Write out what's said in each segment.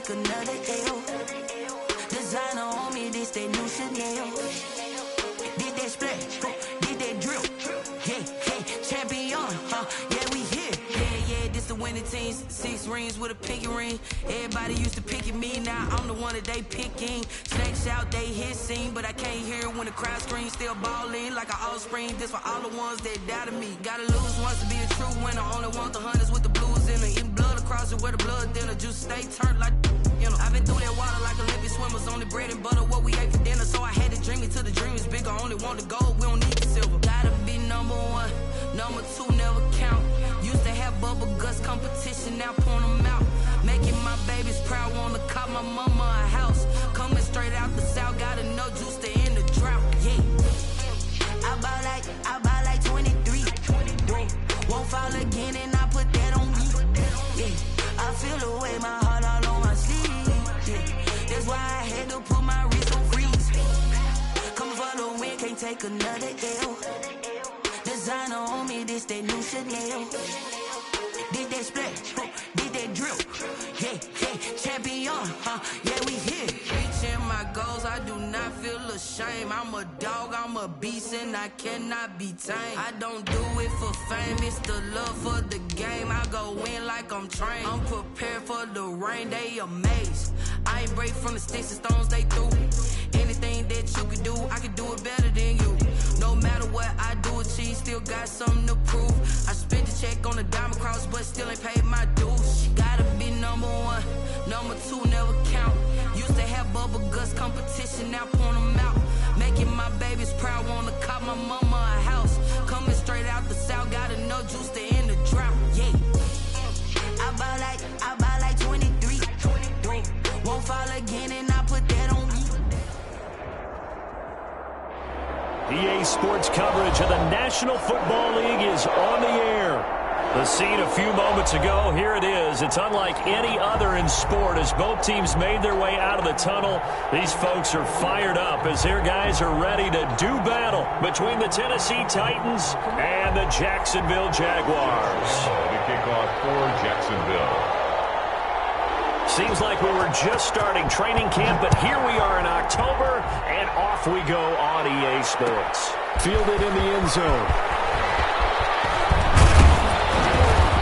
take another L. Designer on me, this that new Chanel. Did that splash, did that drill. Yeah, champion, yeah, we here. Yeah, this the winning teams. 6 rings with a pinky ring. Everybody used to pick at me, now I'm the one that they picking. Snake shout, they hit scene, but I can't hear it when the crowd screams. Still ballin' like an offspring. This for all the ones that doubted me. Gotta lose once to be a true winner. Only want the hunters with the blues in it. Eating blood across it where the blood dinner. Juice stay turned like, you know. I've been through that water like Olympic swimmers. Only bread and butter, what we ate for dinner. So I had to dream it till the dream is bigger. Only want the gold, we don't need the silver. Gotta be number 1, number 2 never count. Used to have bubble guts competition, now point them out. Making my babies proud, wanna cop my mama a house. Coming straight out the south, gotta know juice to end the drought. Yeah, I buy like 23. Won't fall again and I put that on me. Yeah, I feel the way, my heart all on my sleeve. Yeah, that's why I had to put my wrist on freeze. Come for the win, can't take another L. Designer on me, this that new Chanel. Did that splash, did that drill. Yeah, champion, yeah, we here. Reaching my goals, I do not feel ashamed. I'm a dog, I'm a beast, and I cannot be tamed. I don't do it for fame, it's the love for the game. I go in like I'm trained. I'm prepared for the rain, they amazed. I ain't break from the sticks and stones they threw. Anything that you can do, I can do it better than you. No matter what I do, achieve, still got something to prove. I spent the check on the diamond cross, but still ain't paid my dues. Gotta be number 1, number 2 never count. Used to have bubble guts competition, now point them out. Making my babies proud, wanna cop my mama a house. Coming straight out the south, gotta know juice to end the drought. Yeah, I buy like 23. Won't fall again and I put that on me. EA Sports coverage of the National Football League is on the air. The scene a few moments ago, here it is. It's unlike any other in sport as both teams made their way out of the tunnel. These folks are fired up as their guys are ready to do battle between the Tennessee Titans and the Jacksonville Jaguars. The kickoff for Jacksonville. Seems like we were just starting training camp, but here we are in October, and off we go on EA Sports. Fielded in the end zone.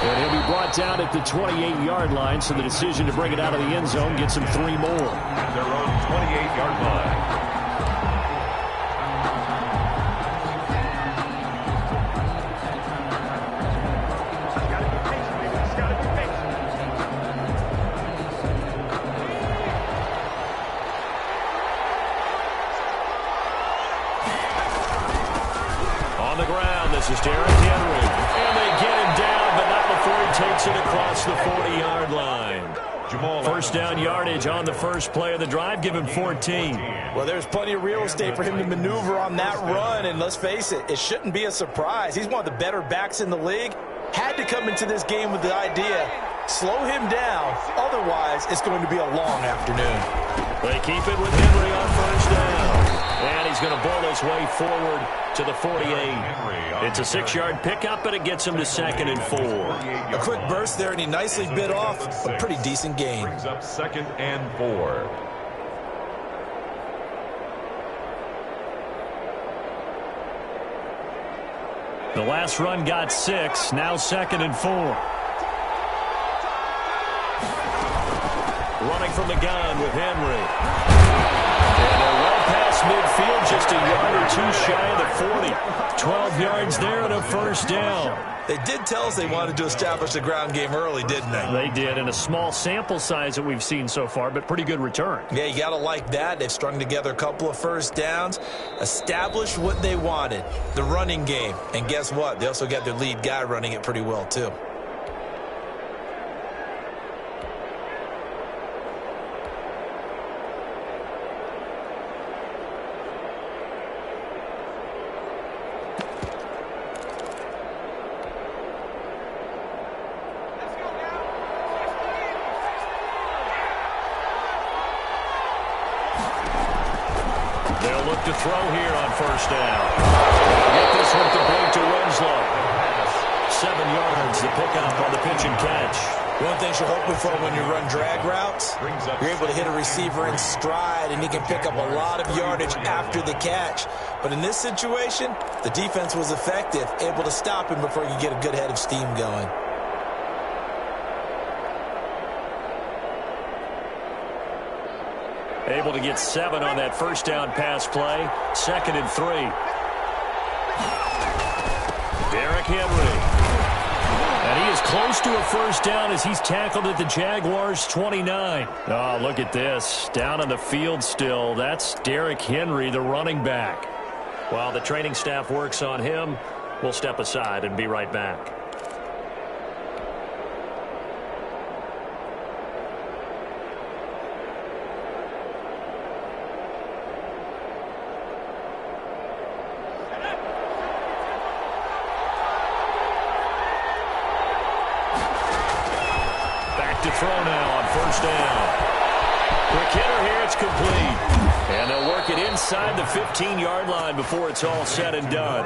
And he'll be brought down at the 28-yard line, so the decision to bring it out of the end zone gets him 3 more. At their own 28-yard line. This is Derrick Henry. And they get him down, but not before he takes it across the 40-yard line. First down yardage on the first play of the drive. Give him 14. Well, there's plenty of real estate for him to maneuver on that run. And let's face it, it shouldn't be a surprise. He's one of the better backs in the league. Had to come into this game with the idea, slow him down. Otherwise, it's going to be a long afternoon. They keep it with Henry on first down. And he's going to bowl his way forward to the 48. It's a 6-yard pickup, but it gets him to 2nd and 4. A quick burst there, and he nicely bit off a pretty decent gain. Brings up 2nd and 4. The last run got 6, now 2nd and 4. Running from the gun with Henry. And they're well past midfield, just a yard or 2 shy of the 40. 12 yards there and a first down. They did tell us they wanted to establish the ground game early, didn't they? They did, and a small sample size that we've seen so far, but pretty good return. Yeah, you got to like that. They've strung together a couple of first downs, established what they wanted, the running game. And guess what? They also got their lead guy running it pretty well, too. They'll look to throw here on first down. Get this one complete to Winslow. 7 yards, the pickup on the pitch and catch. One thing you're hoping for when you run drag routes, you're able to hit a receiver in stride, and he can pick up a lot of yardage after the catch. But in this situation, the defense was effective, able to stop him before he could get a good head of steam going. Able to get 7 on that first down pass play. 2nd and 3. Derrick Henry. And he is close to a first down as he's tackled at the Jaguars 29. Oh, look at this. Down on the field still. That's Derrick Henry, the running back. While the training staff works on him, we'll step aside and be right back. To throw now on first down. Quick hitter here, it's complete. And they'll work it inside the 15-yard line before it's all said and done.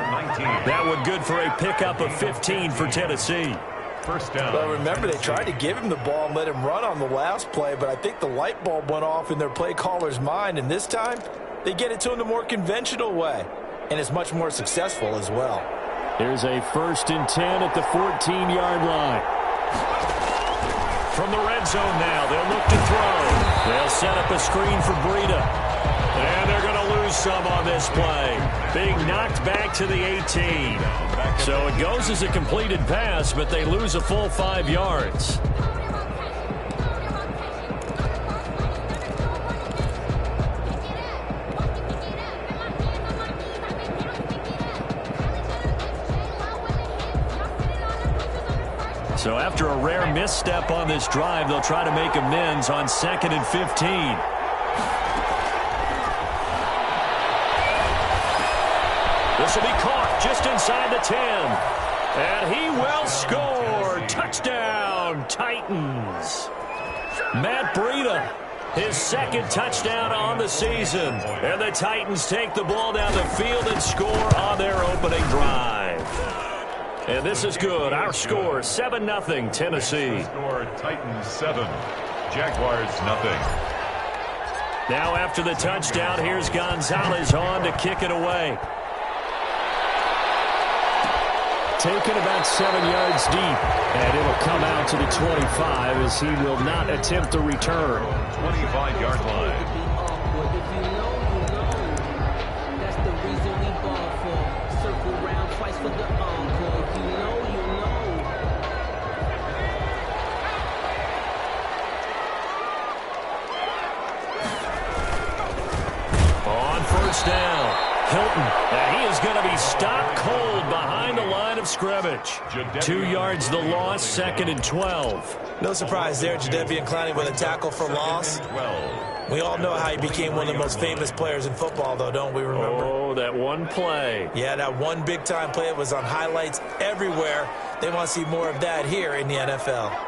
That would good for a pickup of 15 for Tennessee. First down. Well, remember, they tried to give him the ball and let him run on the last play, but I think the light bulb went off in their play caller's mind, and this time they get it to him the more conventional way, and it's much more successful as well. Here's a 1st and 10 at the 14-yard line. From the red zone now, they'll look to throw. They'll set up a screen for Breida. And they're going to lose some on this play. Being knocked back to the 18. So it goes as a completed pass, but they lose a full 5 yards. So after a rare misstep on this drive, they'll try to make amends on 2nd and 15. This will be caught just inside the 10. And he will score. Touchdown, Titans. Matt Breida, his 2nd touchdown on the season. And the Titans take the ball down the field and score on their opening drive. And this is good. Our score, 7-0, Tennessee. Score, Titans 7, Jaguars 0. Now after the touchdown, here's Gonzalez on to kick it away. Taken about 7 yards deep, and it'll come out to the 25 as he will not attempt a return. 25-yard line. Down. Hilton, and he is going to be stopped cold behind the line of scrimmage. 2 yards the loss, 2nd and 12. No surprise there, Jadeveon Clowney with a tackle for loss. We all know how he became one of the most famous players in football, though, don't we remember? Oh, that one play. Yeah, that one big-time play was on highlights everywhere. They want to see more of that here in the NFL.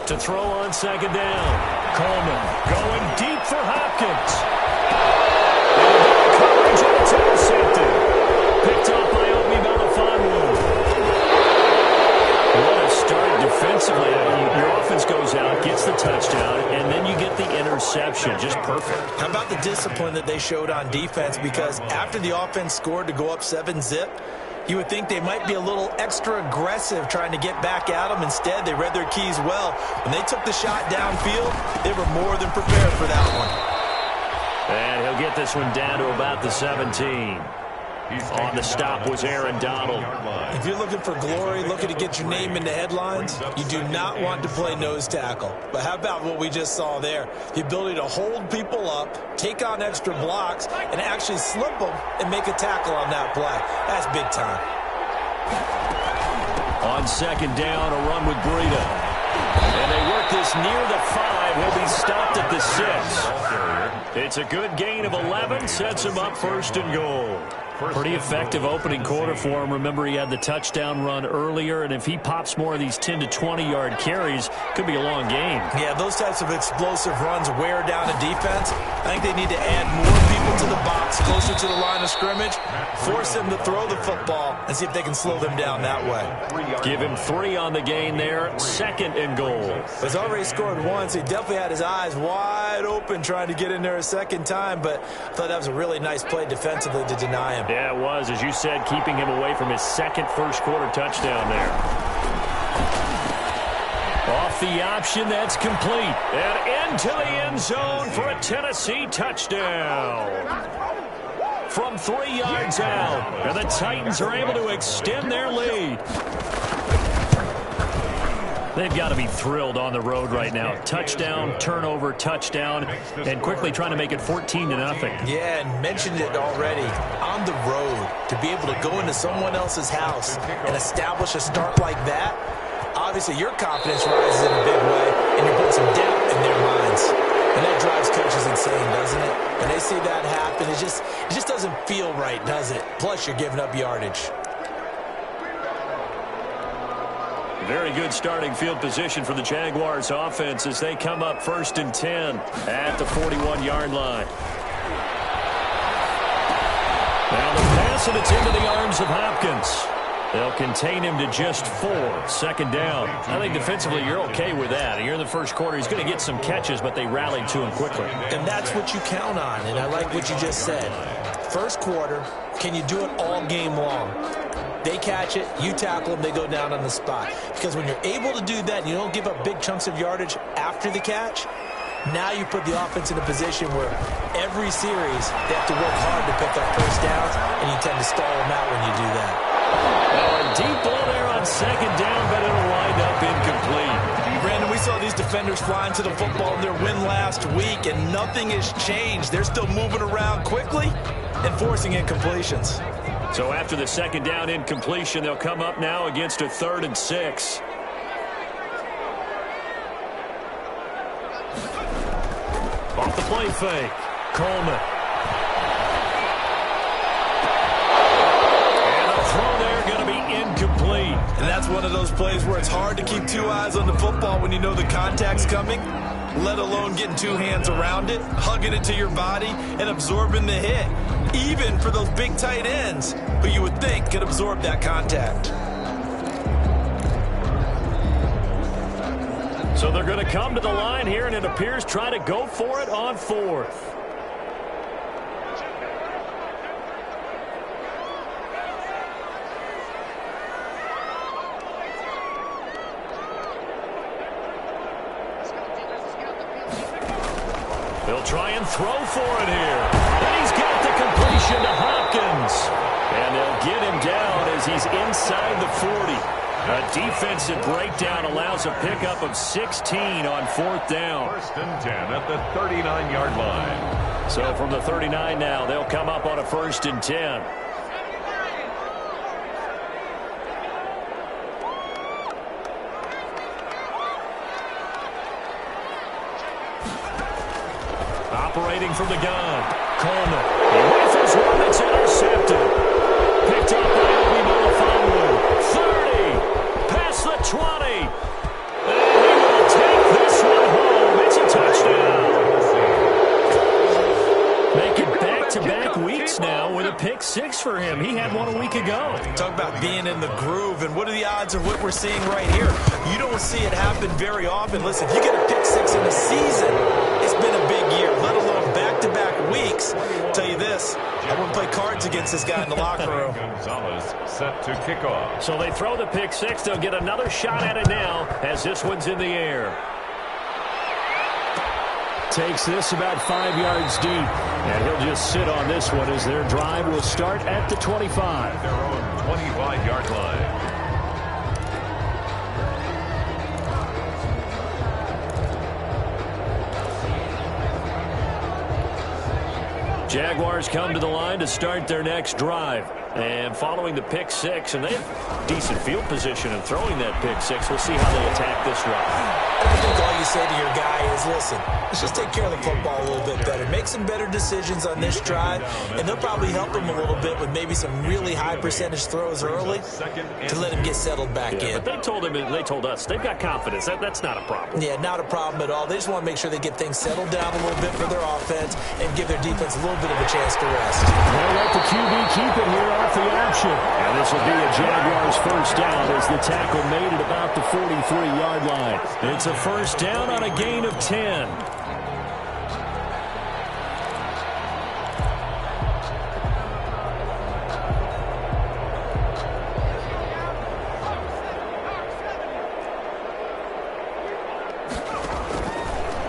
To throw on 2nd down. Coleman going deep for Hopkins. Coverage and it's intercepted. Picked off by Obi Melifonwu. What a start defensively. Your offense goes out, gets the touchdown, and then you get the interception. Just perfect. How about the discipline that they showed on defense? Because after the offense scored to go up 7-zip, you would think they might be a little extra aggressive trying to get back at them. Instead, they read their keys well. When they took the shot downfield, they were more than prepared for that one. And he'll get this one down to about the 17. On the stop was Aaron Donald. If you're looking for glory, looking to get your name in the headlines, you do not want to play nose tackle. But how about what we just saw there? The ability to hold people up, take on extra blocks, and actually slip them and make a tackle on that play. That's big time. On 2nd down, a run with Breida. And they work this near the 5. He'll be stopped at the 6. It's a good gain of 11. Sets him up 1st and goal. Pretty effective opening quarter for him. Remember, he had the touchdown run earlier, and if he pops more of these 10 to 20-yard carries, could be a long game. Yeah, those types of explosive runs wear down a defense. I think they need to add more people people to the box, closer to the line of scrimmage, force him to throw the football, and see if they can slow them down that way. Give him 3 on the gain there, 2nd and goal. He's already scored once. He definitely had his eyes wide open trying to get in there a second time, but I thought that was a really nice play defensively to deny him. Yeah, it was, as you said, keeping him away from his second first-quarter touchdown there. Off the option, that's complete. And into the end zone for a Tennessee touchdown. From 3 yards out, and the Titans are able to extend their lead. They've got to be thrilled on the road right now. Touchdown, turnover, touchdown, and quickly trying to make it 14-0. Yeah, and mentioned it already. On the road, to be able to go into someone else's house and establish a start like that, obviously your confidence rises in a big way, and you're putting some doubt in their minds. And that drives coaches insane, doesn't it? When they see that happen, it just doesn't feel right, does it? Plus, you're giving up yardage. Very good starting field position for the Jaguars offense as they come up 1st and 10 at the 41-yard line. Now the pass, and it's into the arms of Hopkins. They'll contain him to just 4. 2nd down. I think defensively you're okay with that. You're in the first quarter. He's going to get some catches, but they rallied to him quickly. And that's what you count on, and I like what you just said. First quarter, can you do it all game long? They catch it, you tackle them, they go down on the spot. Because when you're able to do that and you don't give up big chunks of yardage after the catch, now you put the offense in a position where every series they have to work hard to pick up first downs, and you tend to stall them out when you do that. A deep ball there on 2nd down, but it'll wind up incomplete. Brandon, we saw these defenders flying to the football in their win last week, and nothing has changed. They're still moving around quickly and forcing incompletions. So after the 2nd down incompletion, they'll come up now against a 3rd and 6. Off the play fake, Coleman. And the throw there going to be incomplete. And that's one of those plays where it's hard to keep 2 eyes on the football when you know the contact's coming, let alone getting 2 hands around it, hugging it to your body, and absorbing the hit. Even for those big tight ends who you would think could absorb that contact. So they're going to come to the line here, and it appears try to go for it on 4th. They'll try and throw for it here. And he's got the completion to Hopkins. And they'll get him down as he's inside the 40. A defensive breakdown allows a pickup of 16 on 4th down. 1st and 10 at the 39-yard line. So from the 39 now, they'll come up on a 1st and 10. Operating from the gun, Coleman. He whiffles one that's intercepted. Picked up by Obi Melifonwu. 30, past the 20. And he will take this one home. It's a touchdown. Making back-to-back weeks now with a pick 6 for him. He had one a week ago. Talk about being in the groove, and what are the odds of what we're seeing right here? You don't see it happen very often. Listen, if you get a pick 6 in a season, it's been a big year, let alone back-to-back weeks. I'll tell you this, I wouldn't play cards against this guy in the locker room. Gonzalez set to kick off. So they throw the pick 6. They'll get another shot at it now as this one's in the air. Takes this about 5 yards deep, and he'll just sit on this one as their drive will start at the 25. Their own 25-yard line. Jaguars come to the line to start their next drive. And following the pick six, and they have decent field position in throwing that pick six. We'll see how they attack this drive. I think all you say to your guy is, listen, let's just take care of the football a little bit better. Make some better decisions on this drive, and they'll probably help him a little bit with maybe some really high percentage throws early to let him get settled back in. But they told us they've got confidence. That's not a problem. Yeah, not a problem at all. They just want to make sure they get things settled down a little bit for their offense and give their defense a little bit of a chance to rest. They'll let the QB keep it here off the action. And this will be a Jaguars first down as the tackle made it about the 43-yard line. It's a first down on a gain of 10.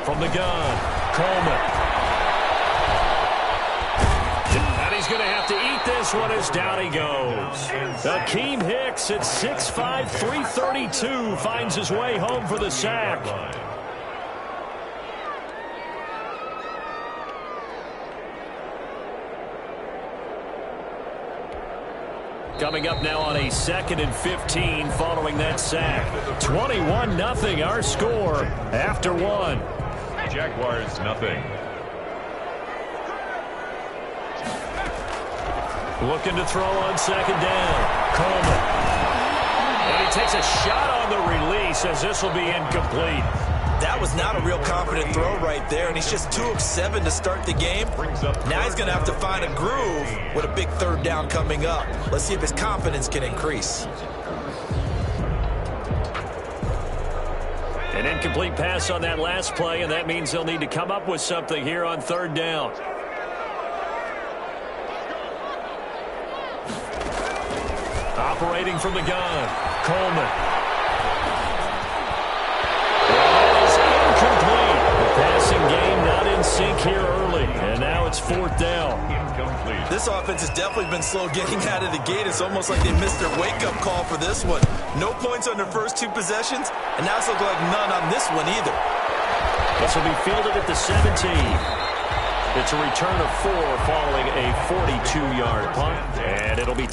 From the gun, Coleman. And he's going to have to eat this one as down he goes. Akeem Hicks at 6'5", 332 finds his way home for the sack. Coming up now on a 2nd and 15 following that sack. 21-0 our score after one. Jaguars nothing. Looking to throw on 2nd down. Coleman. And he takes a shot on the release as this will be incomplete. That was not a real confident throw right there, and he's just 2 of 7 to start the game. Now he's going to have to find a groove with a big 3rd down coming up. Let's see if his confidence can increase. An incomplete pass on that last play, and that means they'll need to come up with something here on 3rd down. Operating from the gun, Coleman. Incomplete. The passing game not in sync here early, and now it's 4th down. Incomplete. This offense has definitely been slow getting out of the gate. It's almost like they missed their wake-up call for this one. No points on their first 2 possessions, and now it's looking like none on this one either. This will be fielded at the 17. It's a return of 4 following a 42-yard punt, and it'll be...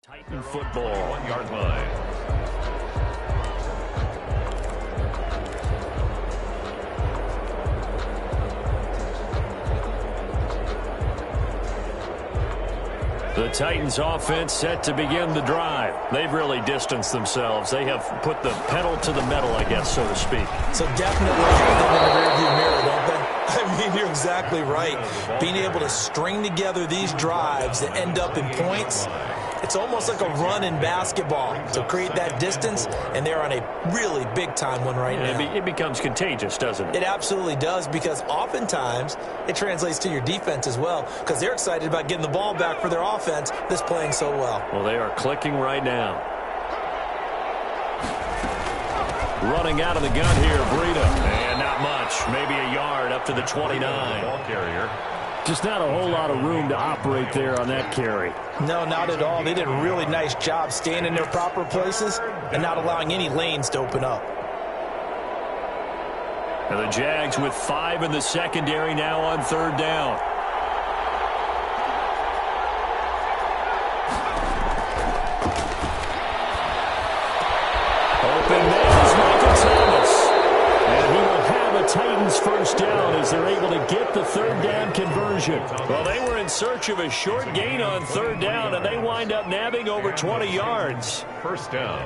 Titan football. 1-yard line. The Titans offense set to begin the drive. They've really distanced themselves. They have put the pedal to the metal, I guess, so to speak. So definitely have them in the rearview mirror, don't they? I mean, you're exactly right. Being able to string together these drives that end up in points, it's almost like a run in basketball to create that distance, and they're on a really big-time one right now. It becomes contagious, doesn't it? It absolutely does, because oftentimes it translates to your defense as well, because they're excited about getting the ball back for their offense that's playing so well. Well, they are clicking right now. Running out of the gun here, Breida. And not much. Maybe a yard up to the 29. Ball carrier. Just not a whole lot of room to operate there on that carry. No, not at all. They did a really nice job staying in their proper places and not allowing any lanes to open up. And the Jags with 5 in the secondary now on 3rd down. Open man is Michael Thomas. And he will have a Titans first down as they're able to get the 3rd down conversion. Well, they were in search of a short gain on 3rd down, and they wind up nabbing over 20 yards. First down.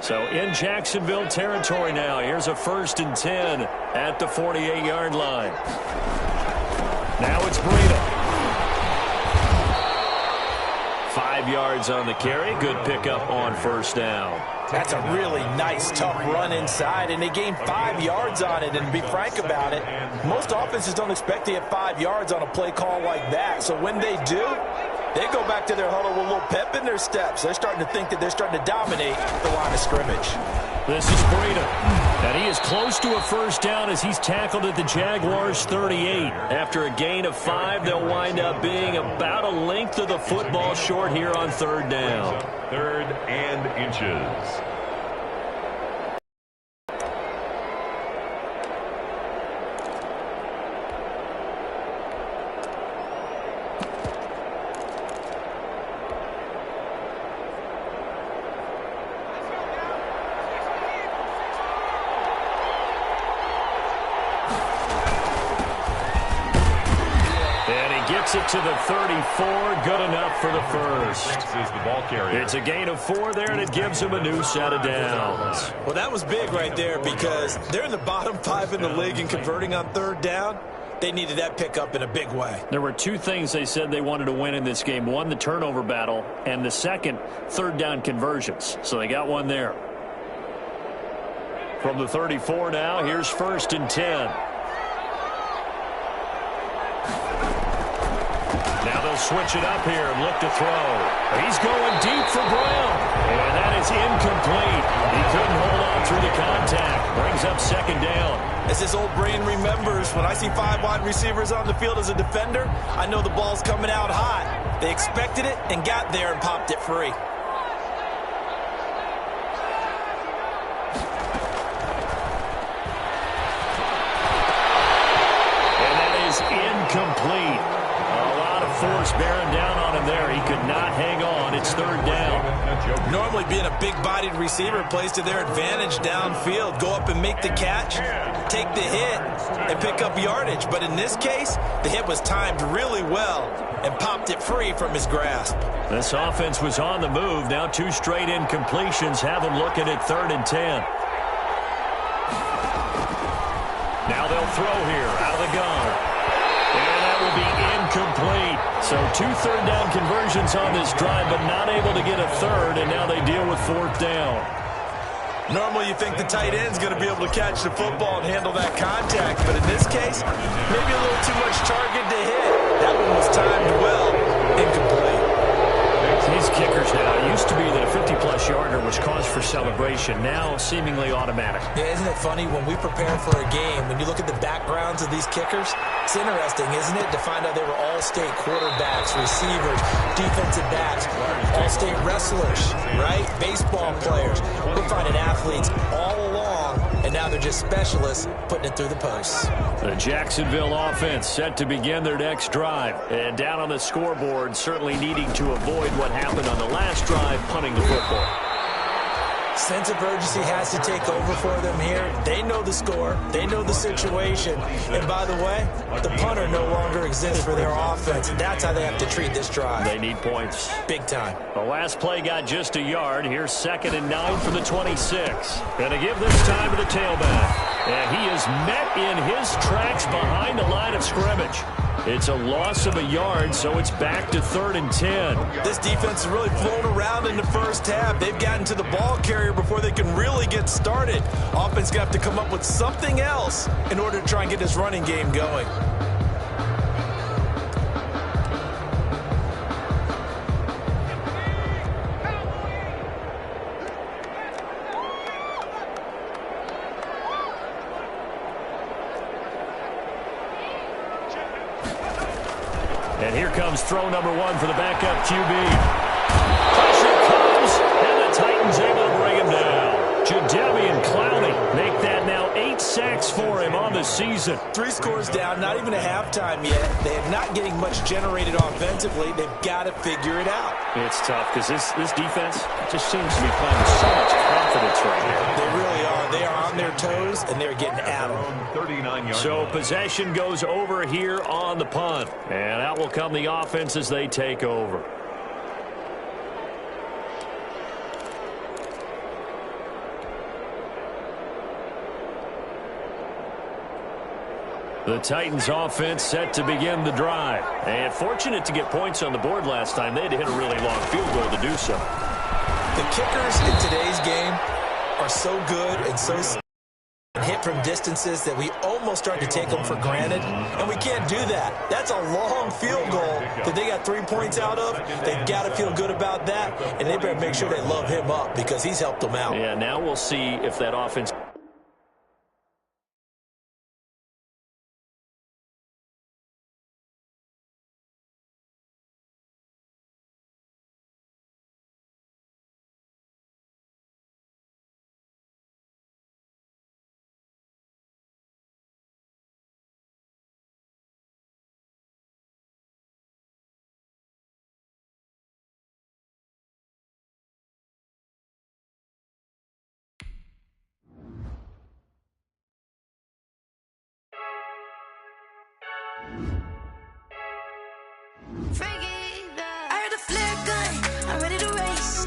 So in Jacksonville territory now. Here's a 1st and 10 at the 48-yard line. Now it's Breida. 5 yards on the carry. Good pickup on 1st down. That's a really nice, tough run inside, and they gained 5 yards on it. And to be frank about it, most offenses don't expect to get 5 yards on a play call like that. So when they do, they go back to their huddle with a little pep in their steps. They're starting to think that they're starting to dominate the line of scrimmage. This is Breida. And he is close to a first down as he's tackled at the Jaguars' 38. After a gain of 5, they'll wind up being about a length of the football short here on third down. Third and inches. Gets it to the 34, good enough for the first. Is the ball carrier. It's a gain of 4 there, and it gives them a new set of downs. Well, that was big right there because they're in the bottom 5 in the league in converting on third down. They needed that pickup in a big way. There were 2 things they said they wanted to win in this game. One, the turnover battle, and the second, third down conversions. So they got one there. From the 34 now, here's first and 10. Now they'll switch it up here and look to throw. He's going deep for Brown. And that is incomplete. He couldn't hold on through the contact. Brings up second down. As his old brain remembers, when I see 5 wide receivers on the field as a defender, I know the ball's coming out hot. They expected it and got there and popped it free. And that is incomplete. Force bearing down on him there. He could not hang on. It's third down. Normally being a big-bodied receiver plays to their advantage downfield. Go up and make the catch, take the hit, and pick up yardage. But in this case, the hit was timed really well and popped it free from his grasp. This offense was on the move. Now 2 straight incompletions have them looking at third and 10. Now they'll throw here out of the gun. And that will be incomplete. So 2 third down conversions on this drive, but not able to get a third, and now they deal with fourth down. Normally you think the tight end's going to be able to catch the football and handle that contact, but in this case, maybe a little too much target to hit. That one was timed well, incomplete. These kickers now, it used to be that a 50-plus yarder was cause for celebration. Now seemingly automatic. Yeah, isn't it funny when we prepare for a game, when you look at the backgrounds of these kickers, it's interesting, isn't it, to find out they were all-state quarterbacks, receivers, defensive backs, all-state wrestlers, right? Baseball players. We're finding athletes all along, and now they're just specialists putting it through the posts. The Jacksonville offense set to begin their next drive. And down on the scoreboard, certainly needing to avoid what happened on the last drive, punting the football. Sense of urgency has to take over for them here. They know the score. They know the situation. And by the way, the punter no longer exists for their offense. And that's how they have to treat this drive. They need points. Big time. The last play got just a yard. Here's second and 9 from the 26. Going to give this time to the tailback. And he is met in his tracks behind the line of scrimmage. It's a loss of a yard, so it's back to third and 10. This defense has really flown around in the first half. They've gotten to the ball carrier before they can really get started. Offense got to come up with something else in order to try and get this running game going. And here comes throw number 1 for the backup QB. Pressure comes, and the Titans able to bring him down. Jadeveon Clowney make that now 8 sacks for him on the season. 3 scores down, not even a halftime yet. They are not getting much generated offensively. They've got to figure it out. It's tough because this defense just seems to be playing with so much confidence right now. They really are. They are on their toes, and they're getting at them. 39 yards. So possession goes over here on the punt. And out will come the offense as they take over. The Titans offense set to begin the drive. And fortunate to get points on the board last time. They had to hit a really long field goal to do so. The kickers in today's game are so good and so hit from distances that we almost start to take them for granted, and we can't do that. That's a long field goal that they got 3 points out of. They've got to feel good about that, and they better make sure they love him up because he's helped them out. Yeah, now we'll see if that offense... I heard a flare gun, I'm ready to race.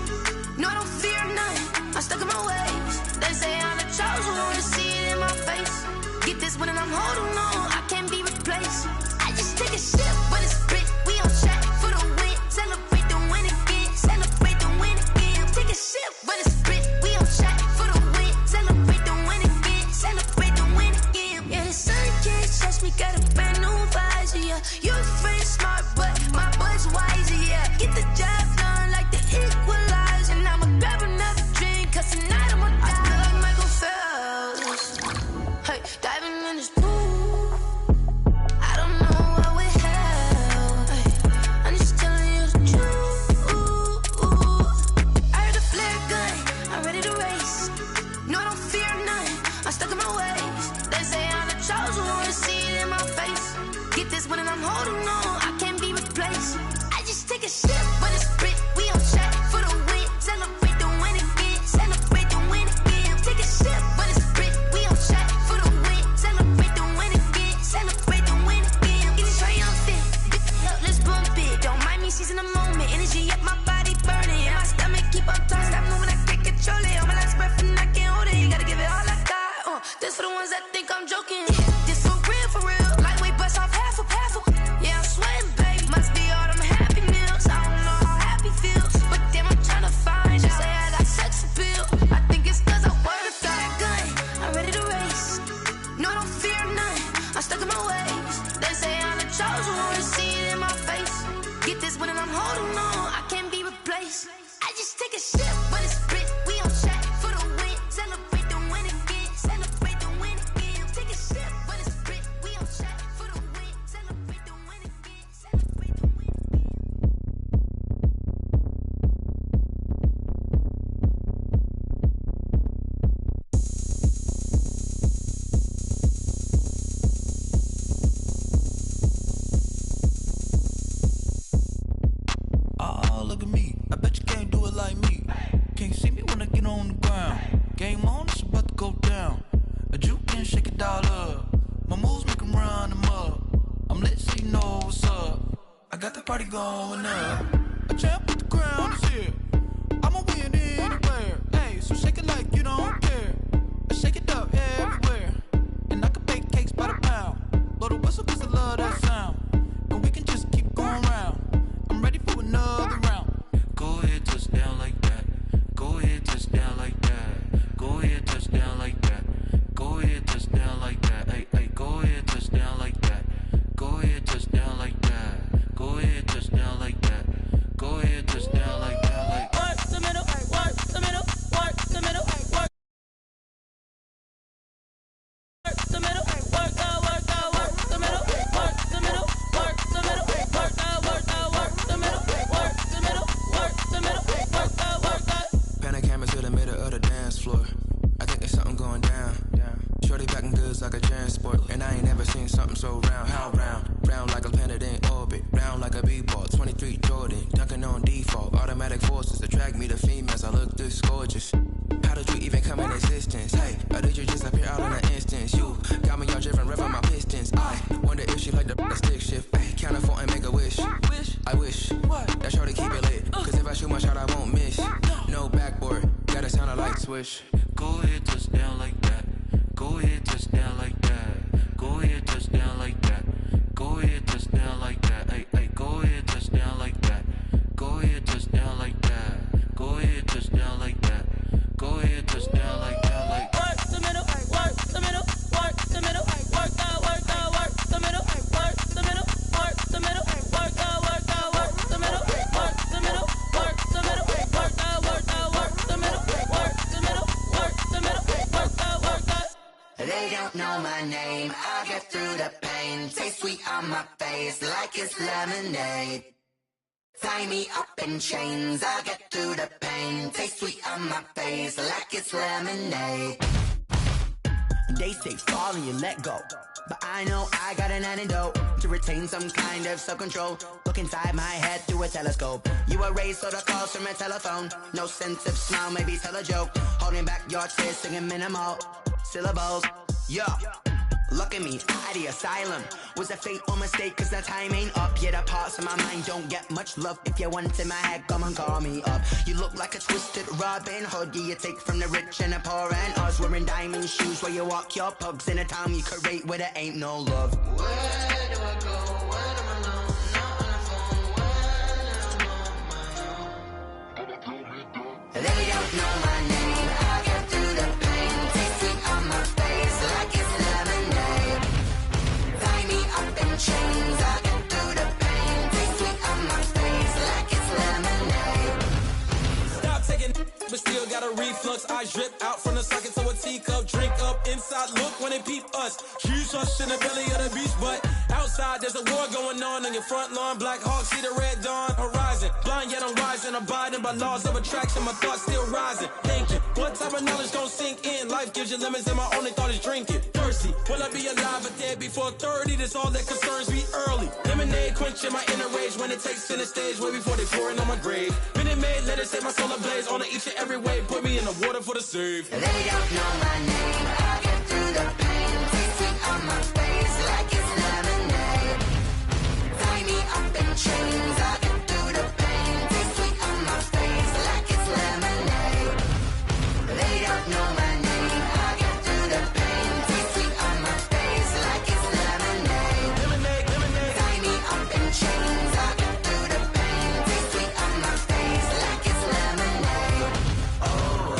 No, I don't fear none, I'm stuck in my ways. They say I'm the chosen one, to see it in my face. Get this one and I'm holding on, I can't be replaced. I just take a sip, but it's split, we on track for the win. Celebrate the win again, celebrate the win again. Take a sip, but it's split, we on track for the win. Celebrate the win again, celebrate the win again. Yeah, the sun can't touch me, got a brand new visor, yeah. You're friend smart, but my boy's wiser, yeah. Get the job done like the equalizer. And I'ma grab another drink, cause tonight I'ma die. I feel like Michael Phelps, hey, diving in this pool. I don't know what would help, hey, I'm just telling you the truth. I heard a flare gun, I'm ready to race. No, I don't fear none, I'm stuck in my ways. They say I'm the chosen one, to see it in my face. Get this one and I'm holding on, I can't be replaced. I just take a sip, but it's split, we on track for the win. Celebrate the win again, celebrate the win again. Take a sip, but it's split, we on track for the win. Celebrate the win again, celebrate the win again. Get it triumphant, let's bump it. Don't mind me seizing the moment, energy up my body burning. And my stomach keep up tight, stop moving, I can't control it. On my last breath and I can't hold it, you gotta give it all I got. This for the ones that think I'm joking. This for real, lightweight bust off half a. Yeah, I'm sweating, babe. Must be all them happy meals. I don't know how happy feels, but damn, I'm trying to find out. Say I got sex appeal. I think it's cause I wear a fat gun. I'm ready to race. No, I don't fear none. I'm stuck in my ways. They say I'm the chosen one, to see it in my face. Get this one and I'm holding on, I can't be replaced. I just take a sip, but it's split. We on track for the win. Celebrate the win again. Celebrate the win again. Take a sip, but it's split. We on track for the win. Celebrate the win again. Celebrate the win again. Oh, look at me. I bet you can't do it like me. Can't see me when I get on the ground. Game on, it's about to go down. A juke can shake it all up. My moves make them run them up. I'm lit so you know what's up. I got the party going up. A champ with the crown is here. I'ma win anywhere. Hey, so shake it like you don't care. I shake it up everywhere. And I can bake cakes by the pound. Blow the whistle cause I love that sound. And we can just keep going round. I'm ready for another round. Go ahead, touch down like that. Go ahead, touch down like that. Go ahead, touch down like that. Go ahead, touch down like that. Hey, hey, go ahead, touch down like that. Go ahead, touch down like that. Go ahead, touch down like that. Go ahead, touch down like that. Like work the middle, work the middle, work the middle, work the middle, work the middle, work the middle, work the middle, work the middle, work the middle, work the middle, work. Pan the camera to the middle of the dance floor. I think there's something going down. Shorty packing goods like a transport, and I ain't never seen something so round. How round? Round like a planet in orbit, round like a b-ball. 23 Jordan, dunking on default. Automatic forces attract me to females. I look this gorgeous. How did you even come in existence? Hey, or did you just appear out in an instance? You got me all driven, revving my pistons. I wonder if she like the stick shift. Hey, count it 4 and make a wish. I wish that shorty keep it lit. Cause if I shoot my shot, I won't miss. No backboard, gotta sound a light swish. Go ahead, touch down like that. Go ahead, touch down like that. Go ahead, touch down like that. Go ahead, touch down like that. Hey, hey, go ahead, touch down like that. Go ahead, touch down like that. Go ahead, touch down like that. Go ahead, touch down like that. Like work the middle, work the middle. They don't know my name. I get through the pain. Taste sweet on my face like it's lemonade. Tie me up in chains. I get through the pain. Taste sweet on my face like it's lemonade. They say fall and you let go, but I know I got an antidote to retain some kind of self-control. Look inside my head through a telescope. You erase all the calls from a telephone. No sense of smile, maybe tell a joke. Holding back your tears, singing minimal syllables. Yo, look at me, out the asylum. Was a fate or mistake, cause the time ain't up. Yet the parts of my mind don't get much love. If you want in my head, come and call me up. You look like a twisted Robin Hood. Yeah, you take from the rich and the poor and us. Wearing diamond shoes where you walk your pugs in a town you create where there ain't no love. Where do I go? When am I alone? Not on the phone. When I'm on my own. They don't know my name. I get through the pain. Taste sweet on my face like it's lemonade. Tie me up in chains. I get through the pain. Taste sweet on my face like it's lemonade. Stop taking, but still got a reflux. Eyes drip out from the socket to a teacup. Drink up inside, look when they peep us. Choose us in the belly of the beast, but outside there's a war going on your front lawn. Black Hawk, see the red dawn horizon. Blind yet I'm rising, abiding by laws of attraction. My thoughts still rising, thinking what type of knowledge gon' sink in? Life gives you lemons and my only thought is drinking. Thirsty, will I be alive or dead before 30? That's all that concerns me early. Lemonade quenching my inner rage when it takes center stage way before they pouring on my grave. Minute Maid, let it set my soul ablaze on each and every way. Put me in the water for the save. They don't know my name. I get through the pain. Taste sweet on my face like it's lemonade. Tie me up in chains. I get through the pain. Taste sweet on my face like it's lemonade. They don't know my name. I get through the pain. Taste sweet on my face like it's lemonade. Lemonade, lemonade. Tie me up in chains. I get through the pain. Taste sweet on my face like it's lemonade. Oh.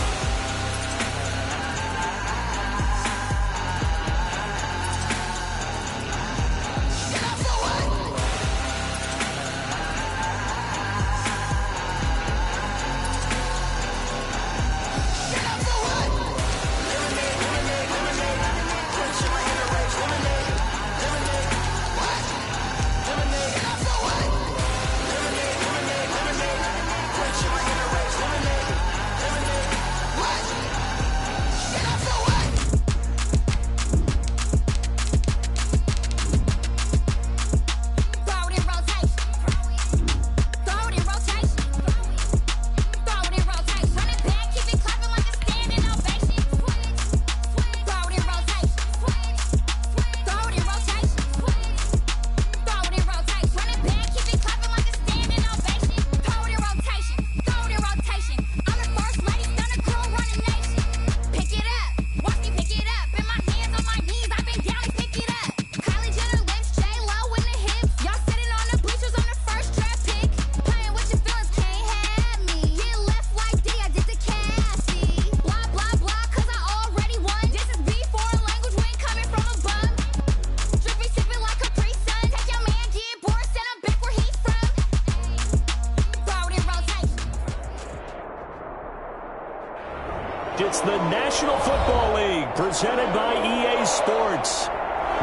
It's the National Football League presented by EA Sports.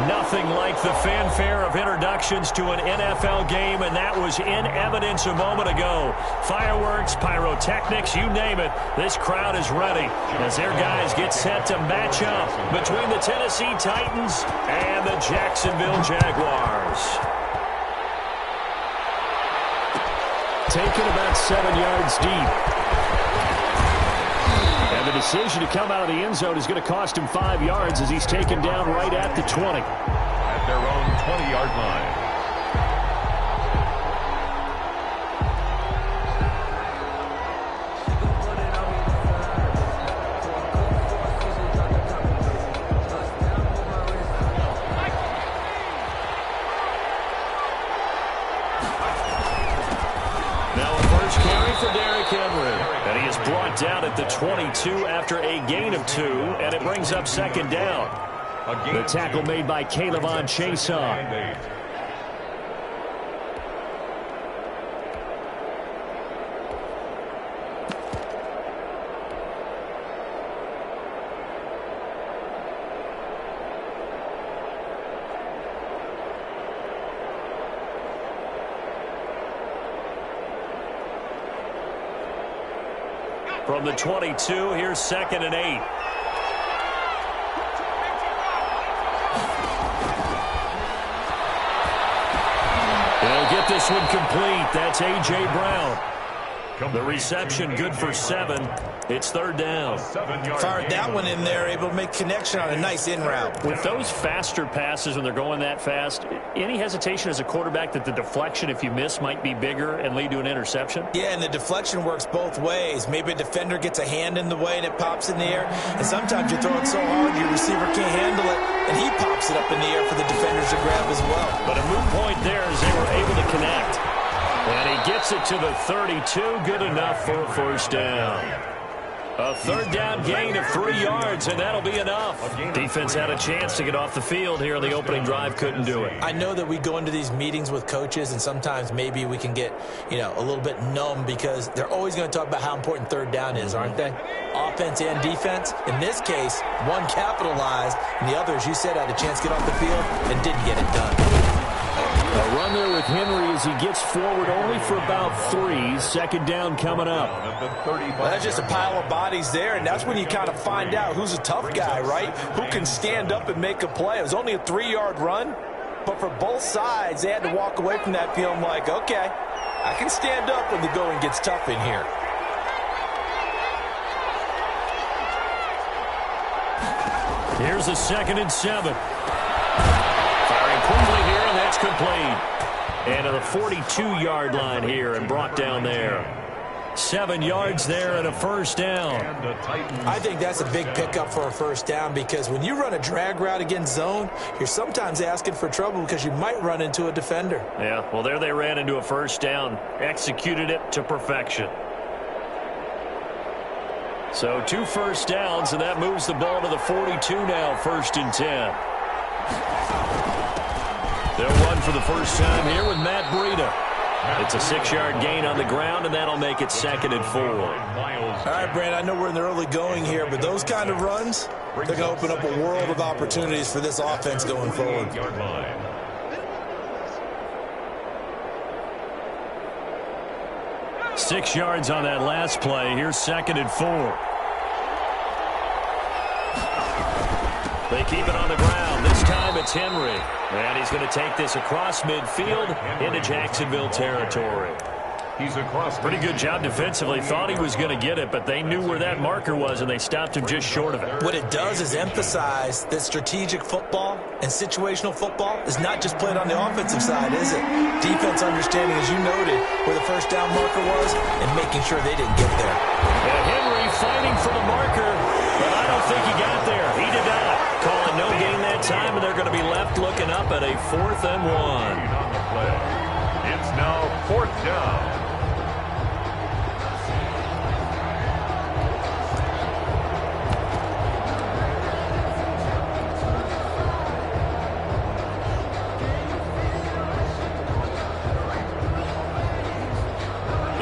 Nothing like the fanfare of introductions to an NFL game, and that was in evidence a moment ago. Fireworks, pyrotechnics, you name it. This crowd is ready as their guys get set to match up between the Tennessee Titans and the Jacksonville Jaguars. Taken about 7 yards deep. And the decision to come out of the end zone is going to cost him 5 yards as he's taken down right at the 20. At their own 20-yard line. Down at the 22 after a gain of 2, and it brings up second down. The tackle made by Caleb Chase. From the 22, here's 2nd and 8. They'll get this one complete. That's A.J. Brown. The reception good for 7. It's 3rd down. Fired that one in there, able to make connection on a nice in route. With those faster passes when they're going that fast, any hesitation as a quarterback that the deflection, if you miss, might be bigger and lead to an interception? Yeah, and the deflection works both ways. Maybe a defender gets a hand in the way and it pops in the air. And sometimes you throw it so hard your receiver can't handle it, and he pops it up in the air for the defenders to grab as well. But a moot point there as they were able to connect. And he gets it to the 32. Good enough for a 1st down. A 3rd down gain of 3 yards, and that'll be enough. Defense had a chance to get off the field here in the opening drive, couldn't do it. I know that we go into these meetings with coaches, and sometimes maybe we can get, a little bit numb because they're always going to talk about how important 3rd down is, aren't they? Offense and defense. In this case, one capitalized, and the other, as you said, had a chance to get off the field and didn't get it done. A run there with Henry as he gets forward only for about 3. 2nd down coming up. Well, that's just a pile of bodies there, and that's when you kind of find out who's a tough guy, right? Who can stand up and make a play. It was only a 3-yard run, but for both sides, they had to walk away from that feeling like, okay, I can stand up when the going gets tough in here. Here's a 2nd and 7. Firing quickly here, and that's complete. And to the 42-yard line here and brought down there. 7 yards there and a 1st down. I think that's a big pickup for a 1st down because when you run a drag route against zone, you're sometimes asking for trouble because you might run into a defender. Yeah, well, there they ran into a 1st down. Executed it to perfection. So 2 1st downs, and that moves the ball to the 42 now, 1st and 10. They'll run for the first time here with Matt Breida. It's a 6-yard gain on the ground, and that'll make it 2nd and 4. All right, Brand, I know we're in the early going here, but those kind of runs, they're going to open up a world of opportunities for this offense going forward. 6 yards on that last play. Here's 2nd and 4. They keep it on the ground. This time it's Henry. And he's going to take this across midfield into Jacksonville territory. He's across. Pretty good job defensively. Thought he was going to get it, but they knew where that marker was, and they stopped him just short of it. What it does is emphasize that strategic football and situational football is not just played on the offensive side, is it? Defense understanding, as you noted, where the 1st down marker was and making sure they didn't get there. And Henry fighting for the marker, but I don't think he got there. He did not. Calling no gain that time, and they're going to be left looking up at a 4th and 1. It's now 4th down.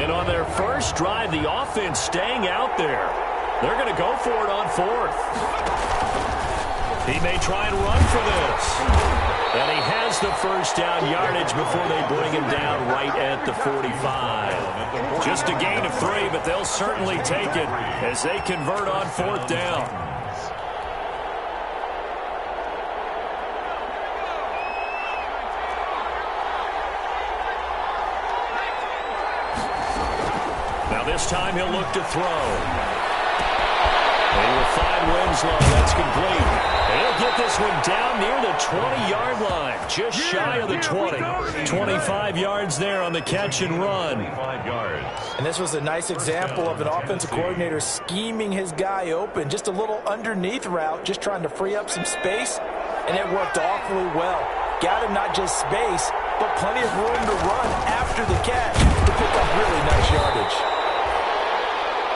And on their first drive, the offense staying out there. They're going to go for it on 4th. He may try and run for this. And he has the 1st down yardage before they bring him down right at the 45. Just a gain of 3, but they'll certainly take it as they convert on 4th down. This time he'll look to throw. They will find Winslow. That's complete. He'll get this one down near the 20-yard line. Just shy of the 20. 25 yards there on the catch and run. And this was a nice example of an offensive coordinator scheming his guy open. Just a little underneath route, just trying to free up some space. And it worked awfully well. Got him not just space, but plenty of room to run after the catch to pick up really nice yardage.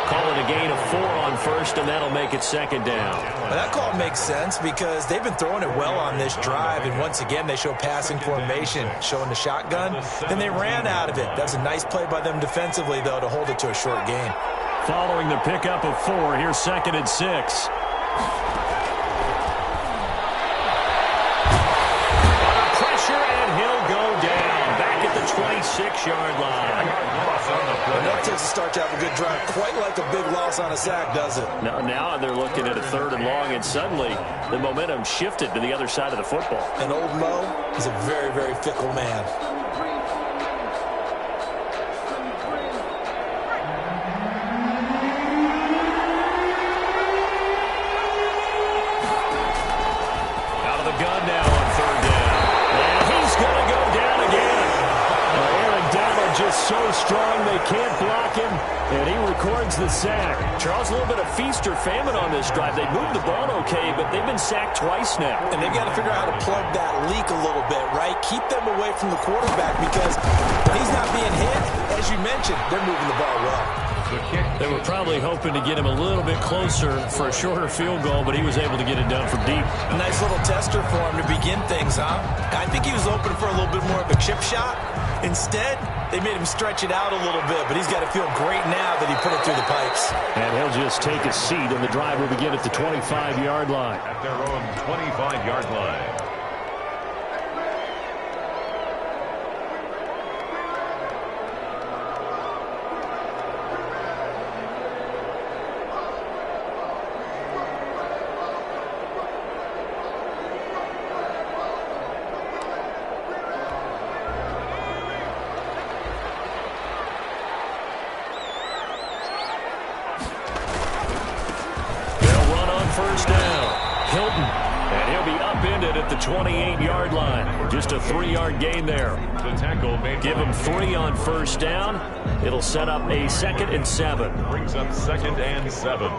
Call it a gain of 4 on 1st, and that'll make it 2nd down. Well, that call makes sense because they've been throwing it well on this drive, and once again they show passing formation, showing the shotgun. Then they ran out of it. That's a nice play by them defensively, though, to hold it to a short gain. Following the pickup of 4, here's 2nd and 6. Under pressure, and he'll go down. Back at the 20. 26-yard line. And that takes a start to have a good drive. Quite like a big loss on a sack, does it? Now they're looking at a 3rd and long, and suddenly the momentum shifted to the other side of the football. And old Mo is a very, very fickle man. Out of the gun now on 3rd down. And he's going to go down again. Aaron Donald just so strong they can't block him, and he records the sack. Charles, a little bit of feast or famine on this drive. They moved the ball okay, but they've been sacked twice now. And they've got to figure out how to plug that leak a little bit, right? Keep them away from the quarterback because when he's not being hit, as you mentioned, they're moving the ball well. They were probably hoping to get him a little bit closer for a shorter field goal, but he was able to get it done from deep. A nice little tester for him to begin things, huh? I think he was open for a little bit more of a chip shot. Instead, they made him stretch it out a little bit, but he's got to feel great now that he put it through the pipes. And he'll just take a seat, and the drive will begin at the 25-yard line. At their own 25-yard line. First down. Hilton. And he'll be upended at the 28-yard line. Just a 3-yard gain there. The tackle made. Give him 3 on first down. It'll set up a 2nd and 7. Brings up 2nd and 7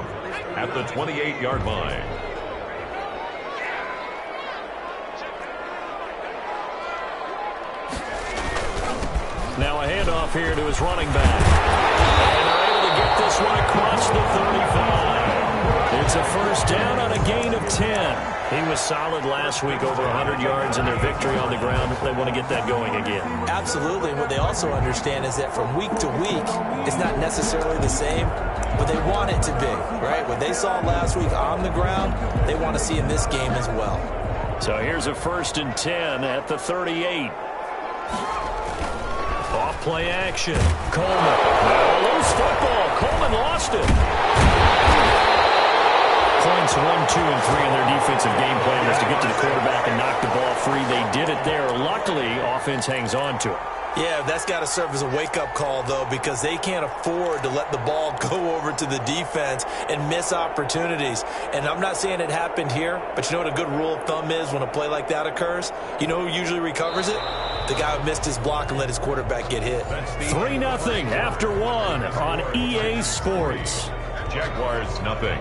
at the 28-yard line. Now a handoff here to his running back. And they're able to get this one across the 35. It's a first down on a gain of 10. He was solid last week, over 100 yards in their victory on the ground. They want to get that going again. Absolutely. And what they also understand is that from week to week, it's not necessarily the same, but they want it to be, right? What they saw last week on the ground, they want to see in this game as well. So here's a 1st and 10 at the 38. Off play action. Coleman. Loose football. Coleman lost it. Points 1, 2, and 3 in their defensive game plan was to get to the quarterback and knock the ball free. They did it there. Luckily, offense hangs on to it. Yeah, that's got to serve as a wake-up call, though, because they can't afford to let the ball go over to the defense and miss opportunities. And I'm not saying it happened here, but you know what a good rule of thumb is when a play like that occurs? You know who usually recovers it? The guy who missed his block and let his quarterback get hit. 3-0 after 1 on EA Sports. Jaguars nothing.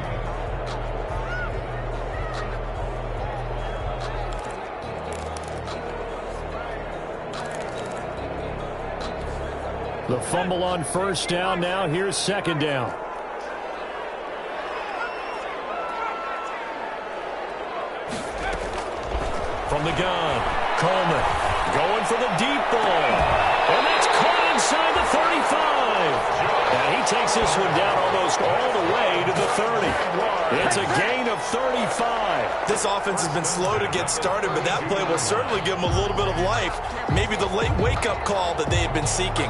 The fumble on first down. Now here's 2nd down. From the gun, Coleman going for the deep ball. And that's caught inside the 35. And he takes this one down almost all the way to the 30. It's a gain of 35. This offense has been slow to get started, but that play will certainly give them a little bit of life. Maybe the late wake-up call that they had been seeking.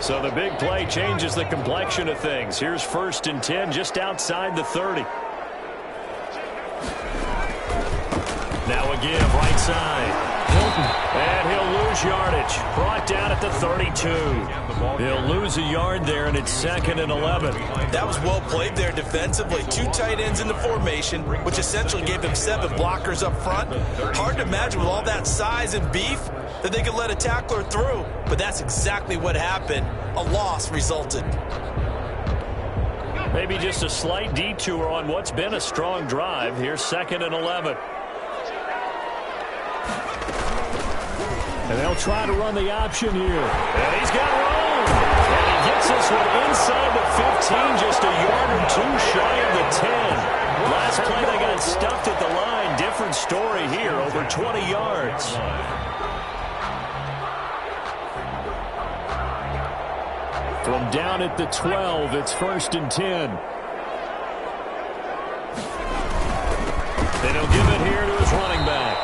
So the big play changes the complexion of things. Here's 1st and 10 just outside the 30. Now again, right side. Hilton, and he'll lose yardage. Brought down at the 32. He'll lose a yard there, and it's 2nd and 11. That was well played there defensively. 2 tight ends in the formation, which essentially gave him 7 blockers up front. Hard to imagine with all that size and beef that they could let a tackler through, but that's exactly what happened. A loss resulted. Maybe just a slight detour on what's been a strong drive. Here's 2nd and 11. And they'll try to run the option here. And he's got room. And he gets this one inside the 15, just a yard or 2 shy of the 10. Last play they got stuffed at the line. Different story here, over 20 yards. From down at the 12, it's 1st and 10. Then he'll give it here to Jaguars running back.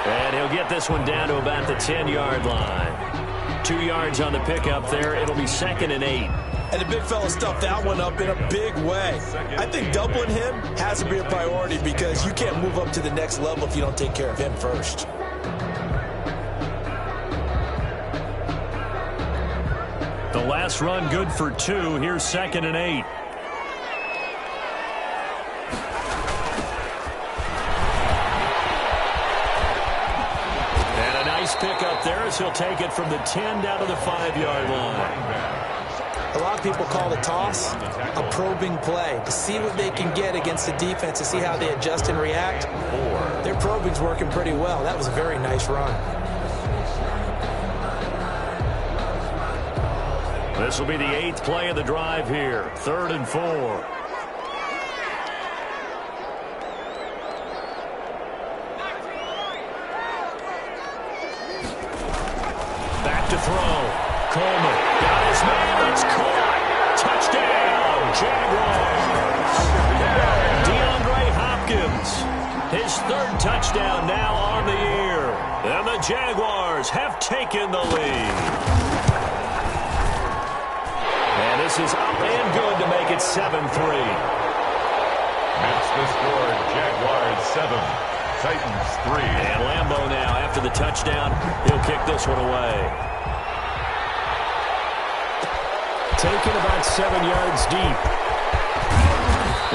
And he'll get this one down to about the 10-yard line. 2 yards on the pickup there. It'll be 2nd and 8. And the big fella stuffed that one up in a big way. I think doubling him has to be a priority because you can't move up to the next level if you don't take care of him first. The last run good for 2. Here's 2nd and 8. And a nice pickup there as he'll take it from the 10 down to the 5-yard line. A lot of people call the toss a probing play to see what they can get against the defense, to see how they adjust and react. Their probing's working pretty well. That was a very nice run. This will be the 8th play of the drive here. 3rd and 4. Back to throw. Coleman got his man. It's caught. Touchdown, Jaguars. DeAndre Hopkins, his 3rd touchdown now on the year. And the Jaguars have taken the lead. And this is up and good to make it 7-3. That's the score. Jaguars 7, Titans 3. And Lambeau now, after the touchdown, he'll kick this one away. Taken about 7 yards deep.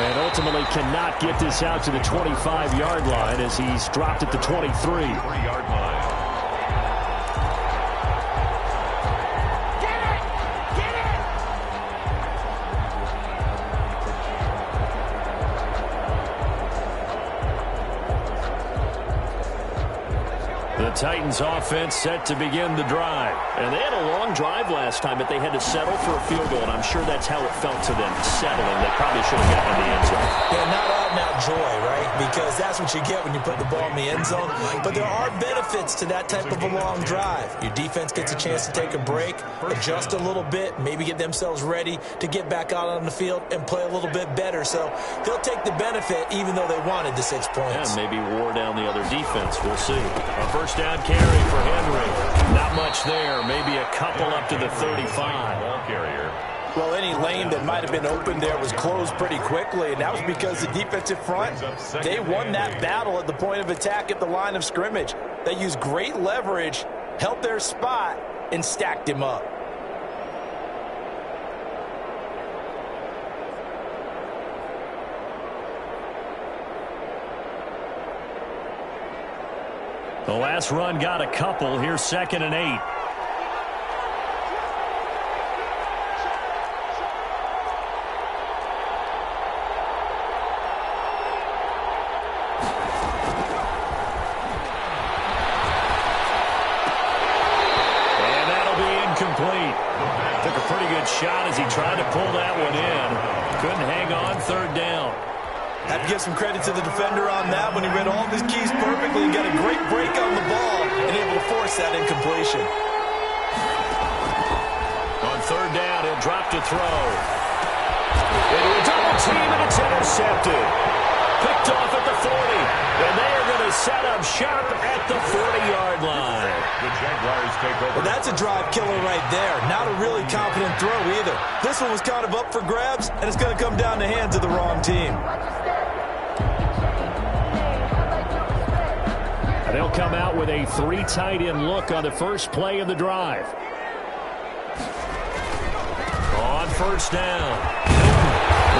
And ultimately cannot get this out to the 25-yard line as he's dropped at the 23. 3-yard line. The Titans offense set to begin the drive. And they had a long drive last time, but they had to settle for a field goal, and I'm sure that's how it felt to them, settling. They probably should have gotten in the end zone. Yeah, not out-and-out joy, right? Because that's what you get when you put the ball in the end zone. But there are benefits to that type of a long drive. Your defense gets a chance to take a break, adjust a little bit, maybe get themselves ready to get back out on the field and play a little bit better. So they'll take the benefit even though they wanted the 6 points. Yeah, maybe wore down the other defense. We'll see. A first down carry for Henry. Not much there. Maybe a couple up to the 35. Ball carrier. Well, any lane that might have been open there was closed pretty quickly, and that was because the defensive front, they won that battle at the point of attack at the line of scrimmage. They used great leverage, held their spot, and stacked him up. The last run got a couple. Here's 2nd and 8. And that'll be incomplete. Took a pretty good shot as he tried to pull that one in. Couldn't hang on. 3rd down. Have to give some credit to the defender on that when he read all of his keys perfectly and got a great break on the ball and able to force that incompletion. On 3rd down, he'll drop to throw. Into a double team, and it's intercepted. Picked off at the 40. And they are going to set up shop at the 40-yard line. The Jaguars take over. Well, that's a drive killer right there. Not a really confident throw either. This one was kind of up for grabs, and it's going to come down the hands of the wrong team. They'll come out with a 3 tight end look on the first play of the drive. On first down.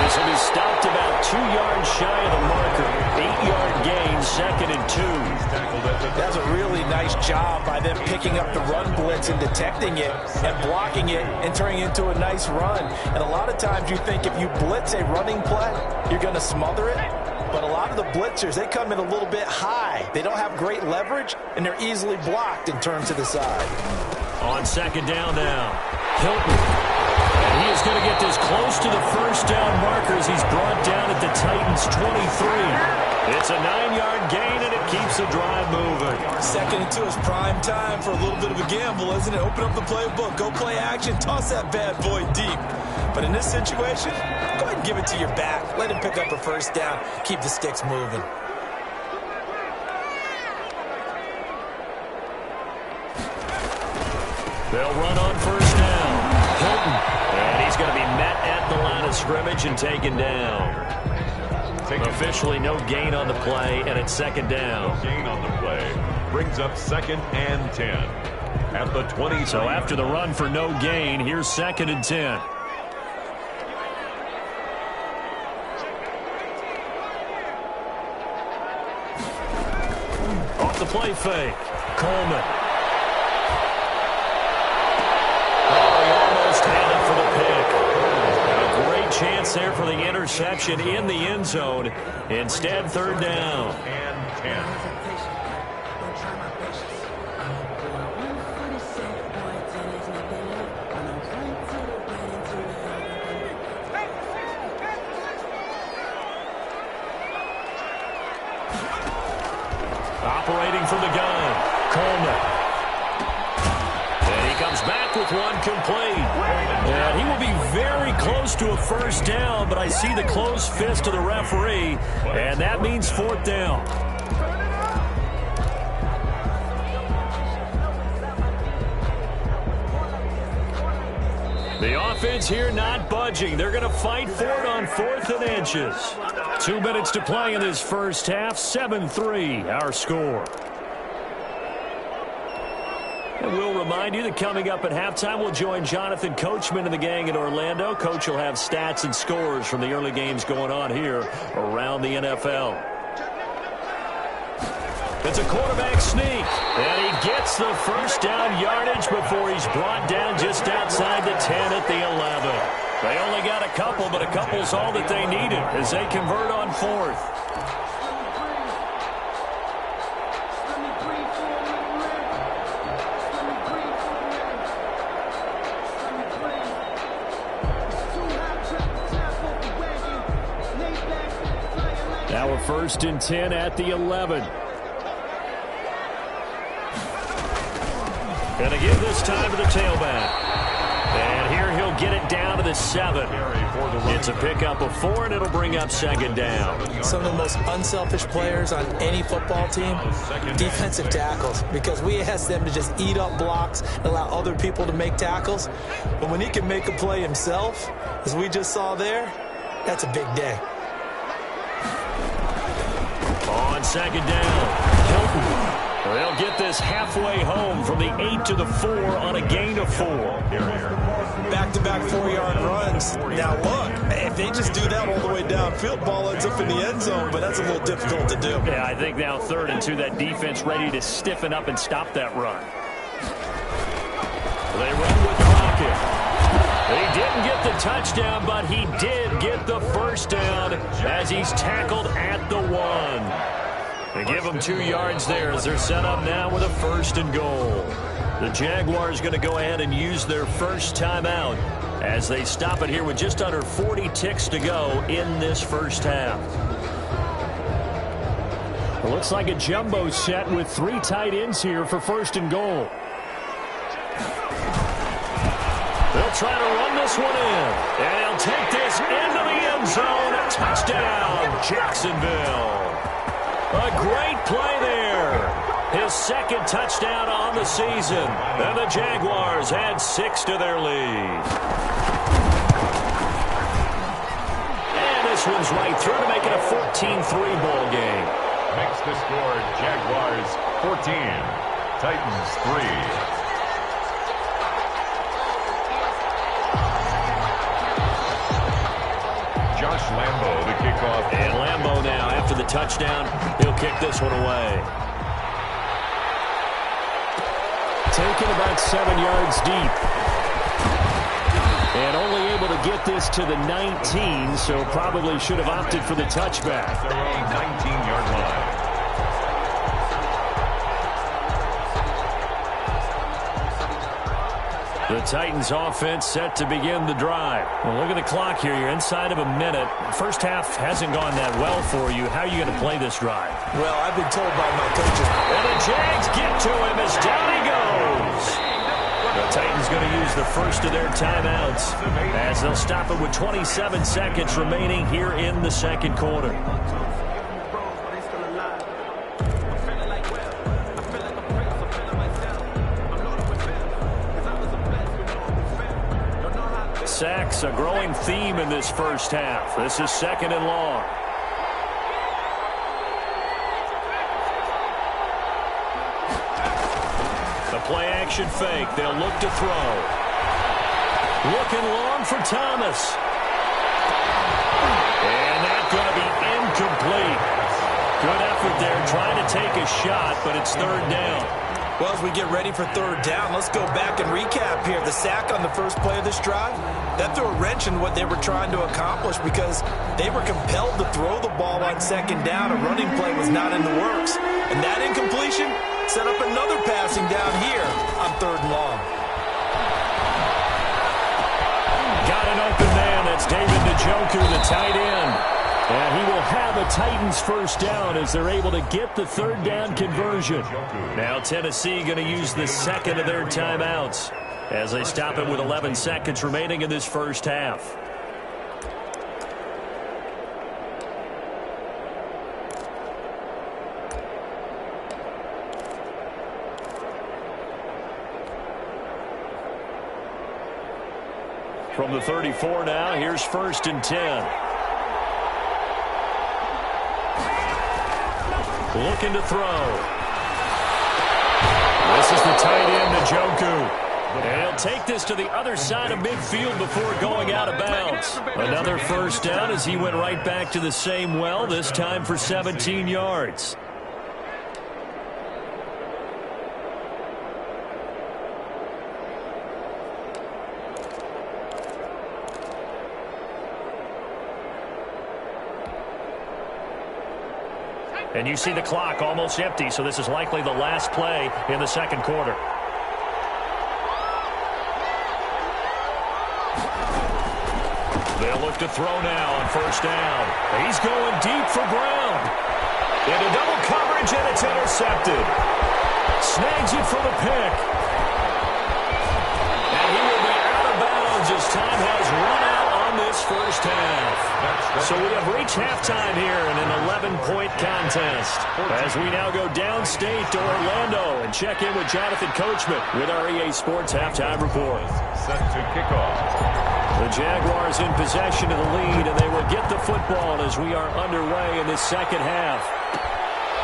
This will be stopped about 2 yards shy of the marker. 8-yard gain, 2nd and 2. That's a really nice job by them picking up the run blitz and detecting it and blocking it and turning it into a nice run. And a lot of times you think if you blitz a running play, you're going to smother it. But a lot of the blitzers, they come in a little bit high. They don't have great leverage, and they're easily blocked and turned to the side. On 2nd down now, Hilton. And he is going to get this close to the first down marker as he's brought down at the Titans' 23. It's a 9-yard gain, and it keeps the drive moving. 2nd and 2 is prime time for a little bit of a gamble, isn't it? Open up the playbook, go play action, toss that bad boy deep. But in this situation, go ahead and give it to your back. Let him pick up a first down. Keep the sticks moving. of scrimmage and taken down. Officially no gain on the play, and it's second down. No gain on the play. Brings up 2nd and 10. At the 20. So after the run for no gain, here's 2nd and 10. Off the play fake. Coleman. Oh, he almost had it for the pick. A great chance there for the interception in the end zone. Instead, 3rd down. And 10. Operating from the gun, Coleman. And he comes back with one complete. And he will be very close to a first down, but I see the closed fist of the referee, and that means 4th down. The offense here not budging. They're going to fight for it on 4th and inches. 2 minutes to play in this first half. 7-3, our score. And we'll remind you that coming up at halftime, we'll join Jonathan Coachman and the gang in Orlando. Coach will have stats and scores from the early games going on here around the NFL. It's a quarterback sneak, and he gets the first down yardage before he's brought down just outside the 10 at the 11. They only got a couple, but a couple's all that they needed as they convert on 4th. Now a 1st and 10 at the 11. Gonna give this time to the tailback. And here he'll get it down to the 7. It's a pickup of 4, and it'll bring up 2nd down. Some of the most unselfish players on any football team, defensive tackles, because we ask them to just eat up blocks and allow other people to make tackles. But when he can make a play himself, as we just saw there, that's a big day. On 2nd down, Hilton. They'll get this halfway home from the 8 to the 4 on a gain of 4. Back-to-back 4-yard runs. Now look, if they just do that all the way downfield, ball ends up in the end zone, but that's a little difficult to do. Yeah, I think now 3rd and 2, that defense ready to stiffen up and stop that run. They run with Crockett. He didn't get the touchdown, but he did get the first down as he's tackled at the 1. They give them 2 yards there as they're set up now with a 1st and goal. The Jaguars going to go ahead and use their first timeout as they stop it here with just under 40 ticks to go in this first half. It looks like a jumbo set with 3 tight ends here for 1st and goal. They'll try to run this one in, and he'll take this into the end zone. A touchdown, Jacksonville. A great play there. His 2nd touchdown on the season. And the Jaguars add 6 to their lead. And this one's right through to make it a 14-3 ball game. Makes the score Jaguars 14, Titans 3. Josh Lambo, the kickoff. And Lambo now, after the touchdown, he'll kick this one away. Taken about 7 yards deep. And only able to get this to the 19, so probably should have opted for the touchback. Their own 19-yard line. The Titans offense set to begin the drive. Well, look at the clock here. You're inside of a minute. First half hasn't gone that well for you. How are you going to play this drive? Well, I've been told by my coaches. And the Jags get to him as down he goes. The Titans going to use the first of their timeouts as they'll stop it with 27 seconds remaining here in the second quarter. Sacks, a growing theme in this first half. This is 2nd and long. The play-action fake. They'll look to throw. Looking long for Thomas. And that's going to be incomplete. Good effort there, trying to take a shot, but it's 3rd down. Well, as we get ready for 3rd down, let's go back and recap here. The sack on the first play of this drive, that threw a wrench in what they were trying to accomplish because they were compelled to throw the ball on 2nd down. A running play was not in the works. And that incompletion set up another passing down here on 3rd and long. Got an open man. That's David Njoku, the tight end. And he will have a Titans first down as they're able to get the 3rd down conversion. Now Tennessee going to use the 2nd of their timeouts as they stop it with 11 seconds remaining in this first half. From the 34 now, here's 1st and 10. Looking to throw. This is the tight end, Njoku. And he'll take this to the other side of midfield before going out of bounds. Another first down as he went right back to the same well, this time for 17 yards. And you see the clock almost empty, so this is likely the last play in the 2nd quarter. They'll look to throw now on 1st down. He's going deep for Brown. Into double coverage, and it's intercepted. Snags it for the pick. And he will be out of bounds as time has run out on this first half. So we have reached halftime here in an 11-point contest as we now go downstate to Orlando and check in with Jonathan Coachman with our EA Sports Halftime Report. Set to kickoff. The Jaguars in possession of the lead, and they will get the football as we are underway in this 2nd half.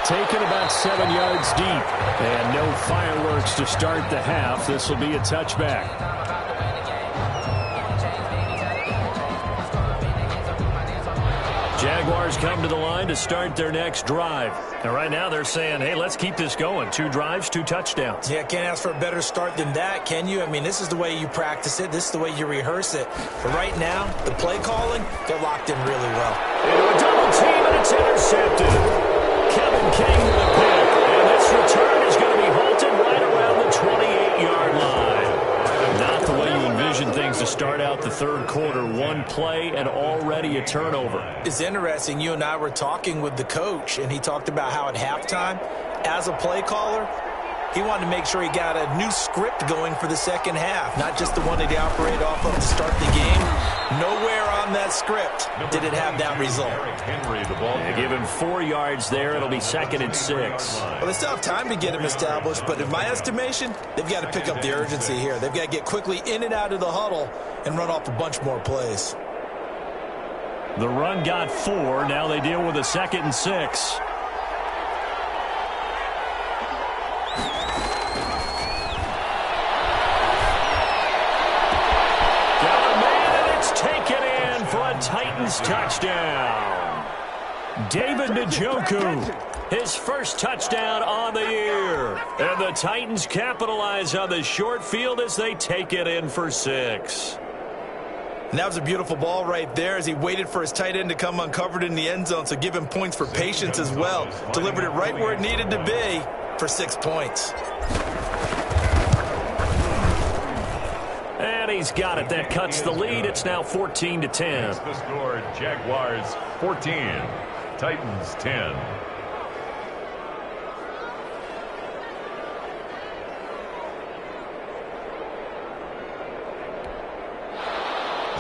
Taken about 7 yards deep, and no fireworks to start the half. This will be a touchback. Jaguars come to the line to start their next drive. And right now they're saying, hey, let's keep this going. 2 drives, 2 touchdowns. Yeah, can't ask for a better start than that, can you? I mean, this is the way you practice it. This is the way you rehearse it. But right now, the play calling, they're locked in really well. Into a double team, and it's intercepted. Kevin King with a pick. And this return is going to be halted right around the 28-yard line. Not the way you envision things to start out the 3rd quarter. 1 play and already a turnover. It's interesting. You and I were talking with the coach, and he talked about how at halftime, as a play caller, he wanted to make sure he got a new script going for the 2nd half, not just the one that he operated off of to start the game. Nowhere on that script did it have that result. They give him 4 yards there. It'll be 2nd and 6. Well, they still have time to get him established, but in my estimation, they've got to pick up the urgency here. They've got to get quickly in and out of the huddle and run off a bunch more plays. The run got 4. Now they deal with a 2nd and 6. Titans touchdown. David Njoku, his first touchdown on the year. And the Titans capitalize on the short field as they take it in for 6. And that was a beautiful ball right there as he waited for his tight end to come uncovered in the end zone, so give him points for patience as well. Delivered it right where it needed to be for 6 points. And he's got it. That cuts the lead. It's now 14-10. The score, Jaguars 14, Titans 10.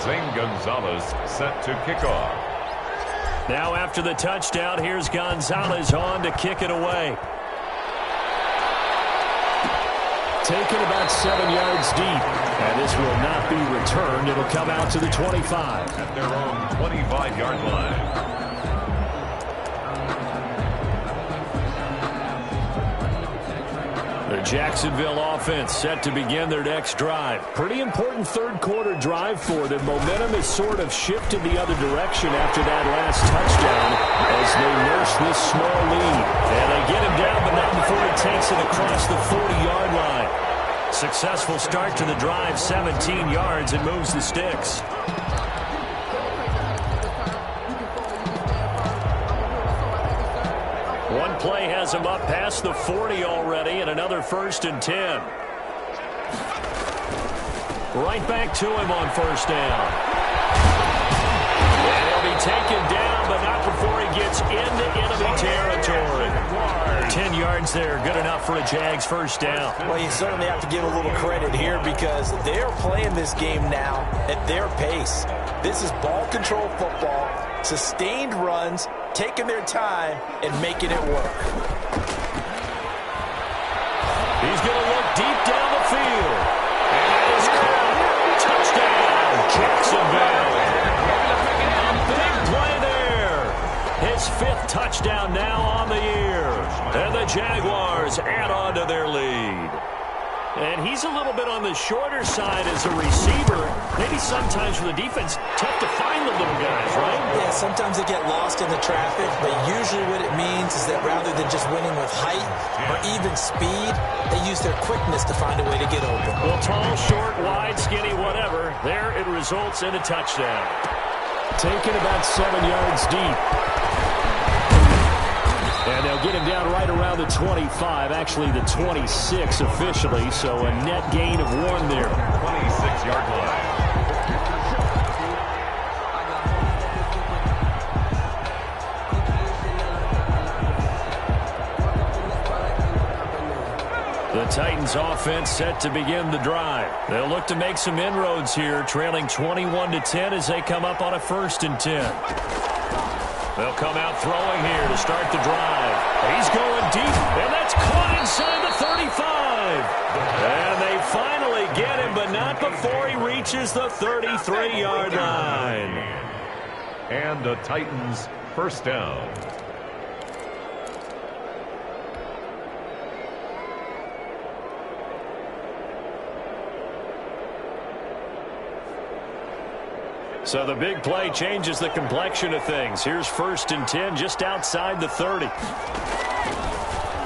Zane Gonzalez set to kickoff. Now after the touchdown, here's Gonzalez on to kick it away. Taken about 7 yards deep. And this will not be returned. It'll come out to the 25. At their own 25-yard line. The Jacksonville offense set to begin their next drive. Pretty important third-quarter drive for them. Momentum has sort of shifted the other direction after that last touchdown as they nurse this small lead. And they get him down, but not before he takes it across the 40-yard line. Successful start to the drive, 17 yards, and moves the sticks. One play has him up past the 40 already, and another 1st and 10. Right back to him on 1st down. And he'll be taken down, but not before he gets into enemy territory. 10 yards there, good enough for a Jags 1st down. Well, you certainly have to give a little credit here because they're playing this game now at their pace. This is ball control football, sustained runs, taking their time and making it work. He's going to look deep down the field. And that is caught. Touchdown, Jacksonville. Big play there. His 5th touchdown now on the year. And the Jaguars add on to their lead. And he's a little bit on the shorter side as a receiver. Maybe sometimes for the defense, tough to find the little guys, right? Yeah, sometimes they get lost in the traffic, but usually what it means is that rather than just winning with height or even speed, they use their quickness to find a way to get open. Well, tall, short, wide, skinny, whatever. There it results in a touchdown. Taken about 7 yards deep. And they'll get him down right around the 25, actually the 26 officially, so a net gain of 1 there. 26-yard line. The Titans offense set to begin the drive. They'll look to make some inroads here, trailing 21-10 as they come up on a 1st and 10. They'll come out throwing here to start the drive. He's going deep, and that's caught inside the 35. And they finally get him, but not before he reaches the 33-yard line. And the Titans 1st down. So the big play changes the complexion of things. Here's 1st and 10 just outside the 30.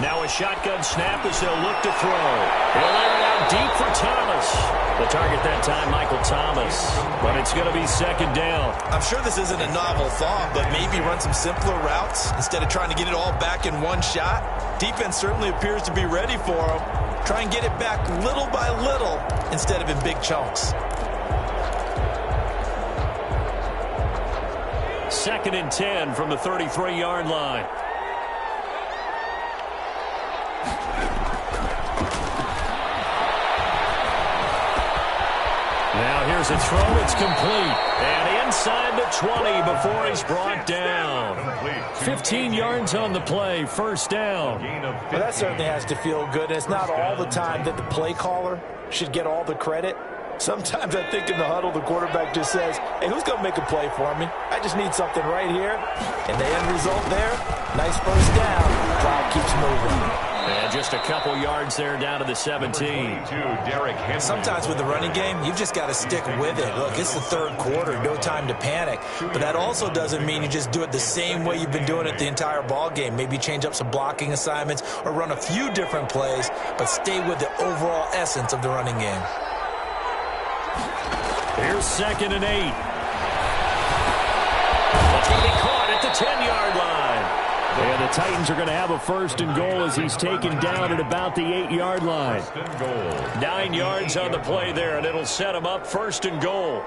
Now a shotgun snap as they'll look to throw. He'll lay it out deep for Thomas. The target that time, Michael Thomas. But it's going to be 2nd down. I'm sure this isn't a novel thought, but maybe run some simpler routes instead of trying to get it all back in one shot. Defense certainly appears to be ready for him. Try and get it back little by little instead of in big chunks. 2nd and 10 from the 33-yard line. Now here's a throw. It's complete. And inside the 20 before he's brought down. 15 yards on the play. 1st down. Well, that certainly has to feel good. And it's not all the time that the play caller should get all the credit. Sometimes I think in the huddle, the quarterback just says, hey, who's going to make a play for me? I just need something right here. And the end result there, nice 1st down. Clock keeps moving. And just a couple yards there down to the 17. Sometimes with the running game, you've just got to stick with it. Look, it's the 3rd quarter, no time to panic. But that also doesn't mean you just do it the same way you've been doing it the entire ball game. Maybe change up some blocking assignments or run a few different plays, but stay with the overall essence of the running game. Here's 2nd and 8. That's going to be caught at the 10-yard line. And the Titans are going to have a 1st and goal as he's taken down at about the 8-yard line. 9 yards on the play there, and it'll set him up 1st and goal.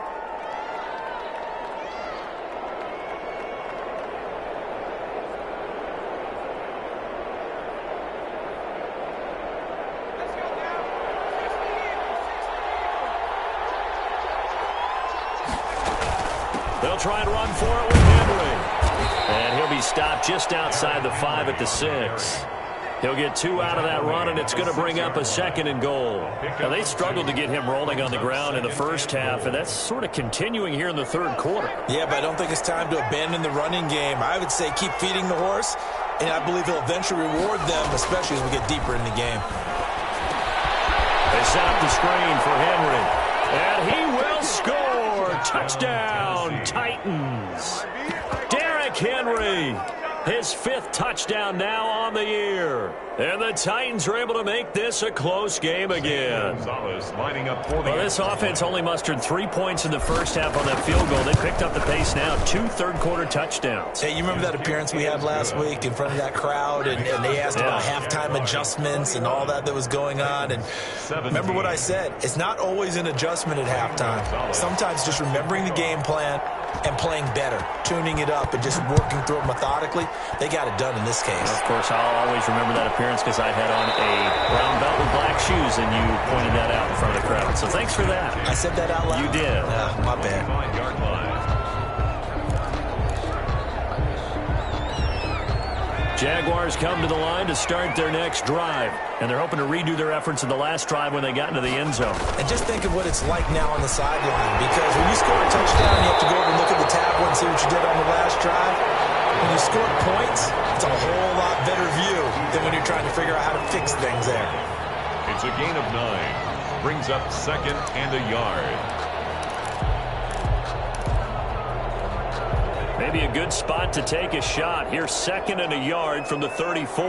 They'll try and run for it with Henry. And he'll be stopped just outside the 5 at the 6. He'll get 2 out of that run, and it's going to bring up a 2nd and goal. Now, they struggled to get him rolling on the ground in the first half, and that's sort of continuing here in the third quarter. Yeah, but I don't think it's time to abandon the running game. I would say keep feeding the horse, and I believe he'll eventually reward them, especially as we get deeper in the game. They set up the screen for Henry, and he will score. Touchdown, Titans. Derrick Henry. His 5th touchdown now on the year. And the Titans are able to make this a close game again. Lining up for well, this offense only mustered 3 points in the first half on that field goal. They picked up the pace now. 2 third-quarter touchdowns. Hey, you remember that appearance we had last week in front of that crowd, and they asked about halftime adjustments and all that was going on. And remember what I said. It's not always an adjustment at halftime. Sometimes just remembering the game plan and playing better, tuning it up and just working through it methodically. They got it done in this case. Of course, I'll always remember that appearance because I had on a brown belt with black shoes, and you pointed that out in front of the crowd. So thanks for that. I said that out loud? You did. My bad. Jaguars come to the line to start their next drive, and they're hoping to redo their efforts in the last drive when they got into the end zone. And just think of what it's like now on the sideline, because when you score a touchdown, you have to go over and look at the tablet and see what you did on the last drive. When you score points, it's a whole lot better view than when you're trying to figure out how to fix things there. It's a gain of 9. Brings up 2nd and a yard. Maybe a good spot to take a shot. Here's 2nd and a yard from the 34.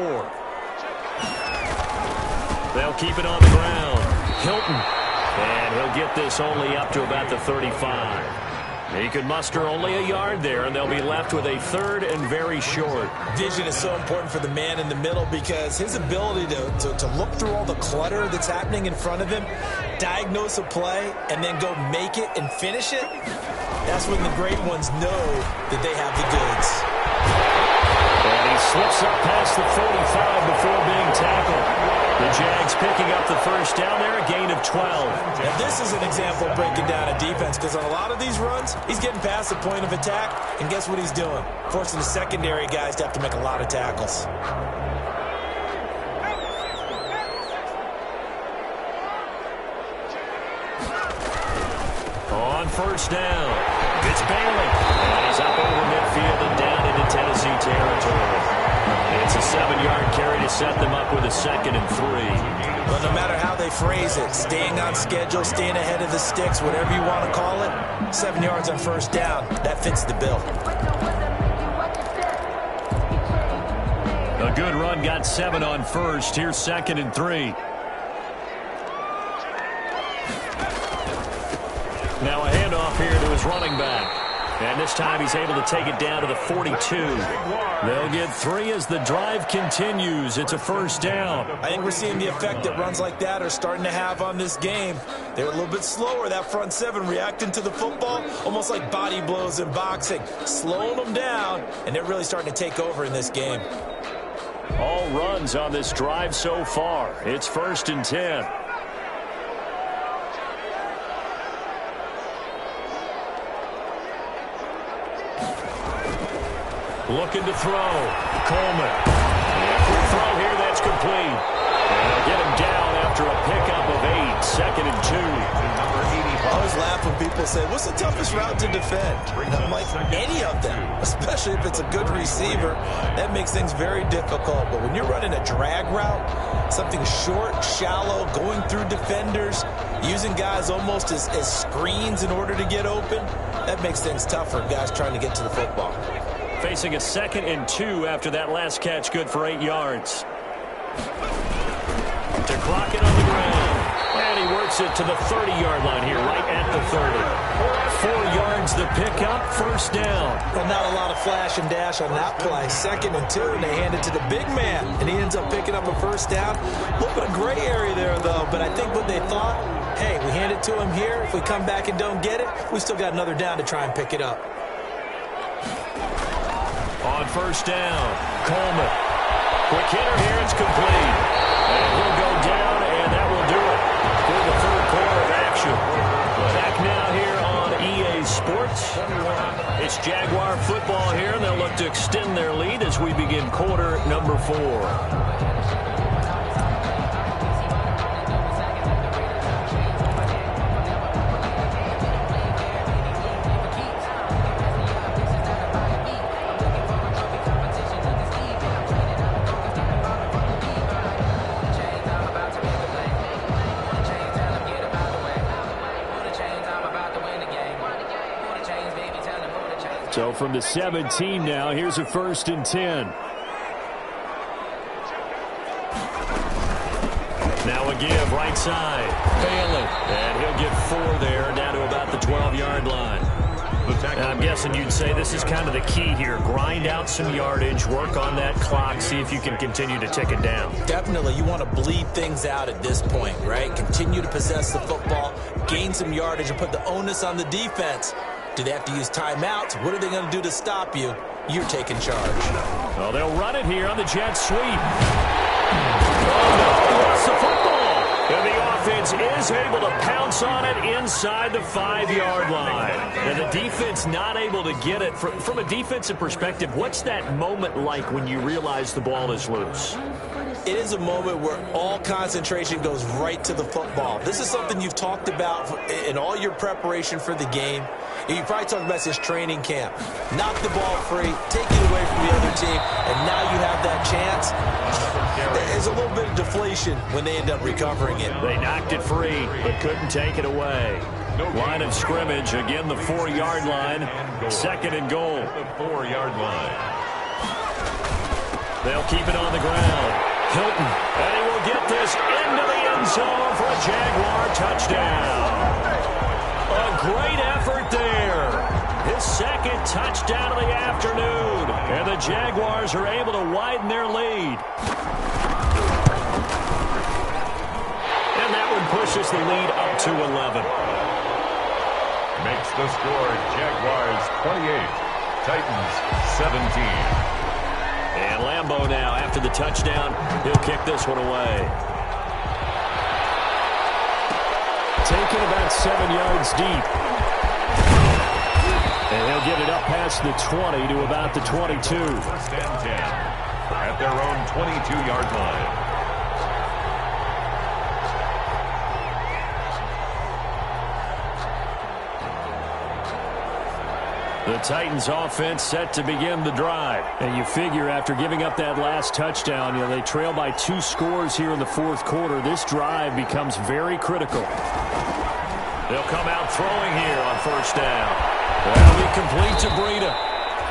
They'll keep it on the ground. Hilton. And he'll get this only up to about the 35. He could muster only a yard there, and they'll be left with a 3rd and very short. Vision is so important for the man in the middle because his ability to look through all the clutter that's happening in front of him, diagnose a play, and then go make it and finish it, that's when the great ones know that they have the goods. And he slips up past the 45 before being tackled. The Jags picking up the first down there, a gain of 12. Now this is an example of breaking down a defense because on a lot of these runs, he's getting past the point of attack, and guess what he's doing? Forcing the secondary guys to have to make a lot of tackles. On first down, it's Bailey. And he's up over midfield and down into Tennessee territory. It's a 7-yard carry to set them up with a 2nd and 3. But no matter how they phrase it, staying on schedule, staying ahead of the sticks, whatever you want to call it, 7 yards on first down, that fits the bill. A good run got 7 on first. Here's 2nd and 3. Now a handoff here to his running back. And this time he's able to take it down to the 42. They'll get 3 as the drive continues. It's a first down. I think we're seeing the effect that runs like that are starting to have on this game. They're a little bit slower, that front 7, reacting to the football, almost like body blows in boxing, slowing them down, and they're really starting to take over in this game. All runs on this drive so far. It's 1st and 10. Looking to throw. Coleman. After throw here, that's complete. And they'll get him down after a pickup of 8. 2nd and 2. I always laugh when people say, what's the toughest route to defend? And I'm like, any of them, especially if it's a good receiver. That makes things very difficult. But when you're running a drag route, something short, shallow, going through defenders, using guys almost as screens in order to get open, that makes things tougher, guys trying to get to the football. Facing a 2nd and 2 after that last catch, good for 8 yards. To clock it on the ground. And he works it to the 30-yard line here, right at the 30. 4 yards the pickup, first down. Well, not a lot of flash and dash on that play. 2nd and 2, and they hand it to the big man, and he ends up picking up a first down. A little bit of gray area there, though, but I think what they thought, hey, we hand it to him here. If we come back and don't get it, we still got another down to try and pick it up. On first down, Coleman. Quick hitter here, it's complete. And he'll go down, and that will do it for the third quarter of action. Back now here on EA Sports. It's Jaguar football here, and they'll look to extend their lead as we begin quarter number 4. So from the 17 now, here's a 1st and 10. Now a give right side. Bailey. And he'll get 4 there, down to about the 12-yard line. Now I'm guessing you'd say this is kind of the key here. Grind out some yardage, work on that clock, see if you can continue to tick it down. Definitely. You want to bleed things out at this point, right? Continue to possess the football, gain some yardage, and put the onus on the defense. Do they have to use timeouts? What are they going to do to stop you? You're taking charge. Well, they'll run it here on the jet sweep. Oh, no, he lost the football. And the offense is able to pounce on it inside the 5-yard line. And the defense not able to get it. From a defensive perspective, what's that moment like when you realize the ball is loose? It is a moment where all concentration goes right to the football. This is something you've talked about in all your preparation for the game. You probably talked about this training camp. Knock the ball free, take it away from the other team, and now you have that chance. There's a little bit of deflation when they end up recovering it. They knocked it free, but couldn't take it away. Line of scrimmage, again the 4-yard line. 2nd and goal. The 4-yard line. They'll keep it on the ground. Hilton, and he will get this into the end zone for a Jaguar touchdown. A great effort there. His 2nd touchdown of the afternoon. And the Jaguars are able to widen their lead. And that one pushes the lead up to 11. Makes the score Jaguars 28, Titans 17. And Lambeau now, after the touchdown, he'll kick this one away. Taken about 7 yards deep. And he'll get it up past the 20 to about the 22. 1st and 10 at their own 22-yard line. The Titans offense set to begin the drive. And you figure after giving up that last touchdown, they trail by 2 scores here in the 4th quarter. This drive becomes very critical. They'll come out throwing here on 1st down. That'll be complete to Breida.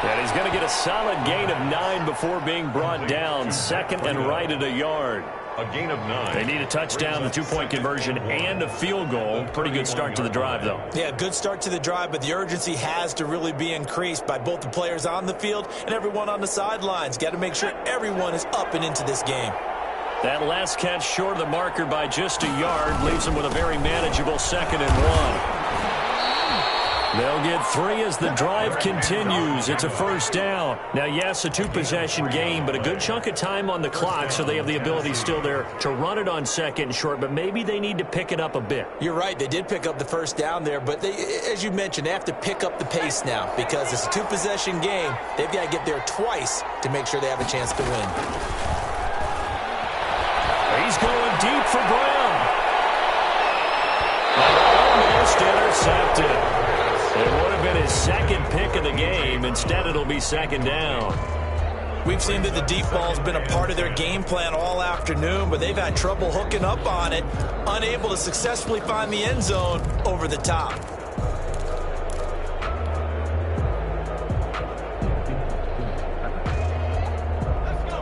And he's going to get a solid gain of 9 before being brought down. 2nd and right at a yard. A gain of 9. They need a touchdown, the 2-point conversion, and a field goal. Pretty good start to the drive, though. Yeah, good start to the drive, but the urgency has to really be increased by both the players on the field and everyone on the sidelines. Got to make sure everyone is up and into this game. That last catch short of the marker by just a yard leaves them with a very manageable 2nd and 1. They'll get 3 as the drive continues. It's a 1st down. Now, yes, a 2-possession game, but a good chunk of time on the clock, so they have the ability still there to run it on 2nd and short, but maybe they need to pick it up a bit. You're right. They did pick up the 1st down there, but as you mentioned, they have to pick up the pace now because it's a 2-possession game. They've got to get there twice to make sure they have a chance to win. He's going deep for Brown. Almost intercepted. It would have been his 2nd pick of the game. Instead, it'll be 2nd down. We've seen that the deep ball's been a part of their game plan all afternoon, but they've had trouble hooking up on it, unable to successfully find the end zone over the top.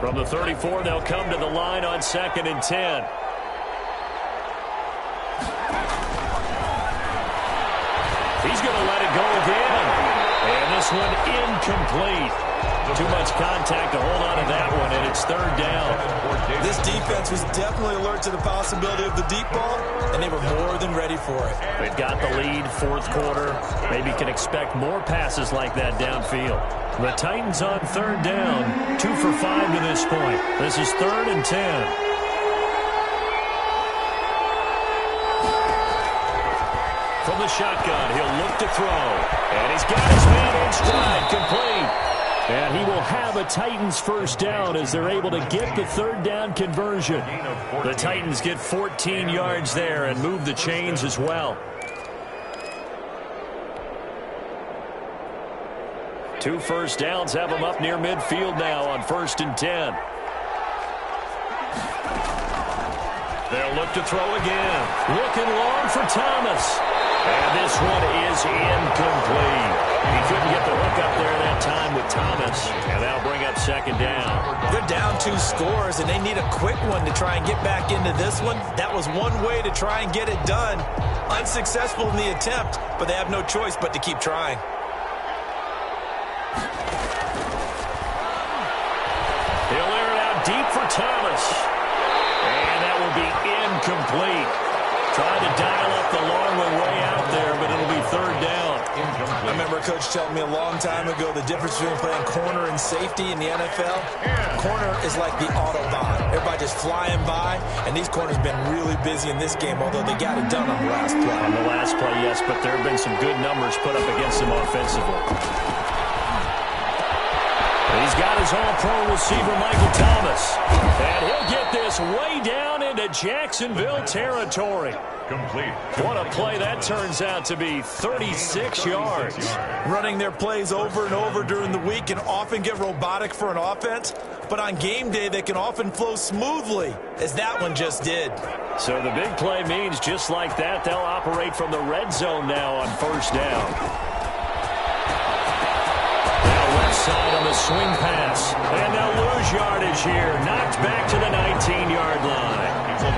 From the 34, they'll come to the line on 2nd and 10. He's going to let it go again. And this one incomplete. Too much contact to hold on to that one, and it's 3rd down. This defense was definitely alert to the possibility of the deep ball, and they were more than ready for it. They've got the lead, 4th quarter. Maybe can expect more passes like that downfield. The Titans on 3rd down, 2 for 5 to this point. This is 3rd and 10. From the shotgun. He'll look to throw. And he's got his man in stride, complete. And he will have a Titans first down as they're able to get the third down conversion. The Titans get 14 yards there and move the chains as well. 2 first downs have them up near midfield now on 1st and 10. They'll look to throw again. Looking long for Thomas. And this one is incomplete. He couldn't get the hook up there that time with Thomas. And that'll bring up 2nd down. They're down 2 scores, and they need a quick one to try and get back into this one. That was one way to try and get it done. Unsuccessful in the attempt, but they have no choice but to keep trying. He'll air it out deep for Thomas. And that will be incomplete. Tried to dial up the long one way out there, but it'll be 3rd down. I remember a coach telling me a long time ago the difference between playing corner and safety in the NFL. Corner is like the Autobahn. Everybody just flying by, and these corners have been really busy in this game, although they got it done on the last play. On the last play, yes, but there have been some good numbers put up against them offensively. He's got his all-pro receiver, Michael Thomas. And he'll get this way down into Jacksonville territory. Complete. What a play that turns out to be, 36 yards. Running their plays over and over during the week can often get robotic for an offense, but on game day they can often flow smoothly, as that one just did. So the big play means just like that, they'll operate from the red zone now on 1st down. Side on the swing pass, and they'll lose yardage here. Knocked back to the 19-yard line.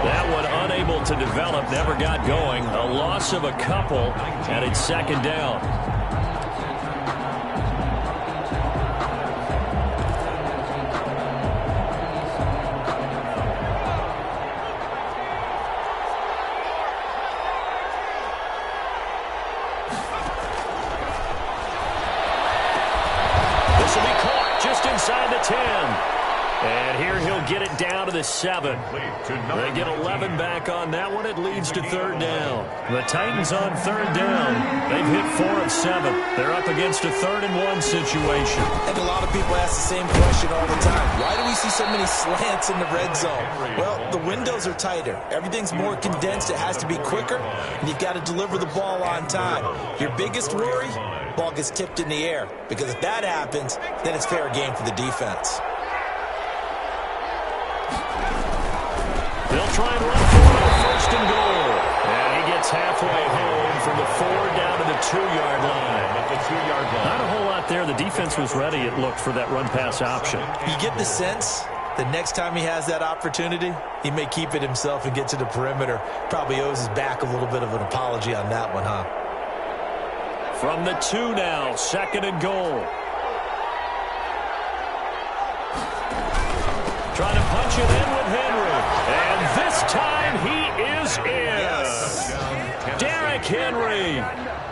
That one unable to develop, never got going. A loss of a couple, and it's 2nd down. Inside the 10. And here he'll get it down to the 7. They get 11 back on that one. It leads to 3rd down. The Titans on 3rd down. They've hit 4 of 7. They're up against a 3rd and 1 situation. I think a lot of people ask the same question all the time. Why do we see so many slants in the red zone? Well, the windows are tighter. Everything's more condensed. It has to be quicker, and you've got to deliver the ball on time. Your biggest worry? Ball gets tipped in the air, because if that happens, then it's fair game for the defense. They'll try and run for it on 1st and goal. And he gets halfway home from the 4 down to the 2-yard line. Not a whole lot there. The defense was ready, it looked, for that run-pass option. You get the sense that next time he has that opportunity, he may keep it himself and get to the perimeter. Probably owes his back a little bit of an apology on that one, huh? From the 2 now, 2nd and goal. Trying to punch it in with Henry. And this time he is in. Yes. Derrick Henry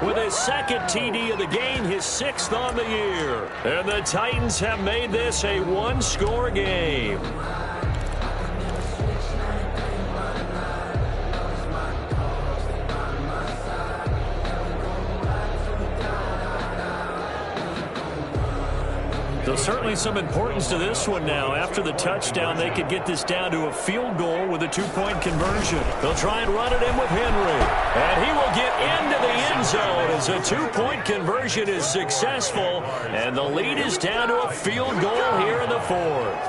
with his 2nd TD of the game, his 6th on the year. And the Titans have made this a 1-score game. So certainly some importance to this one now. After the touchdown, they could get this down to a field goal with a 2-point conversion. They'll try and run it in with Henry. And he will get into the end zone as a 2-point conversion is successful. And the lead is down to a field goal here in the 4th.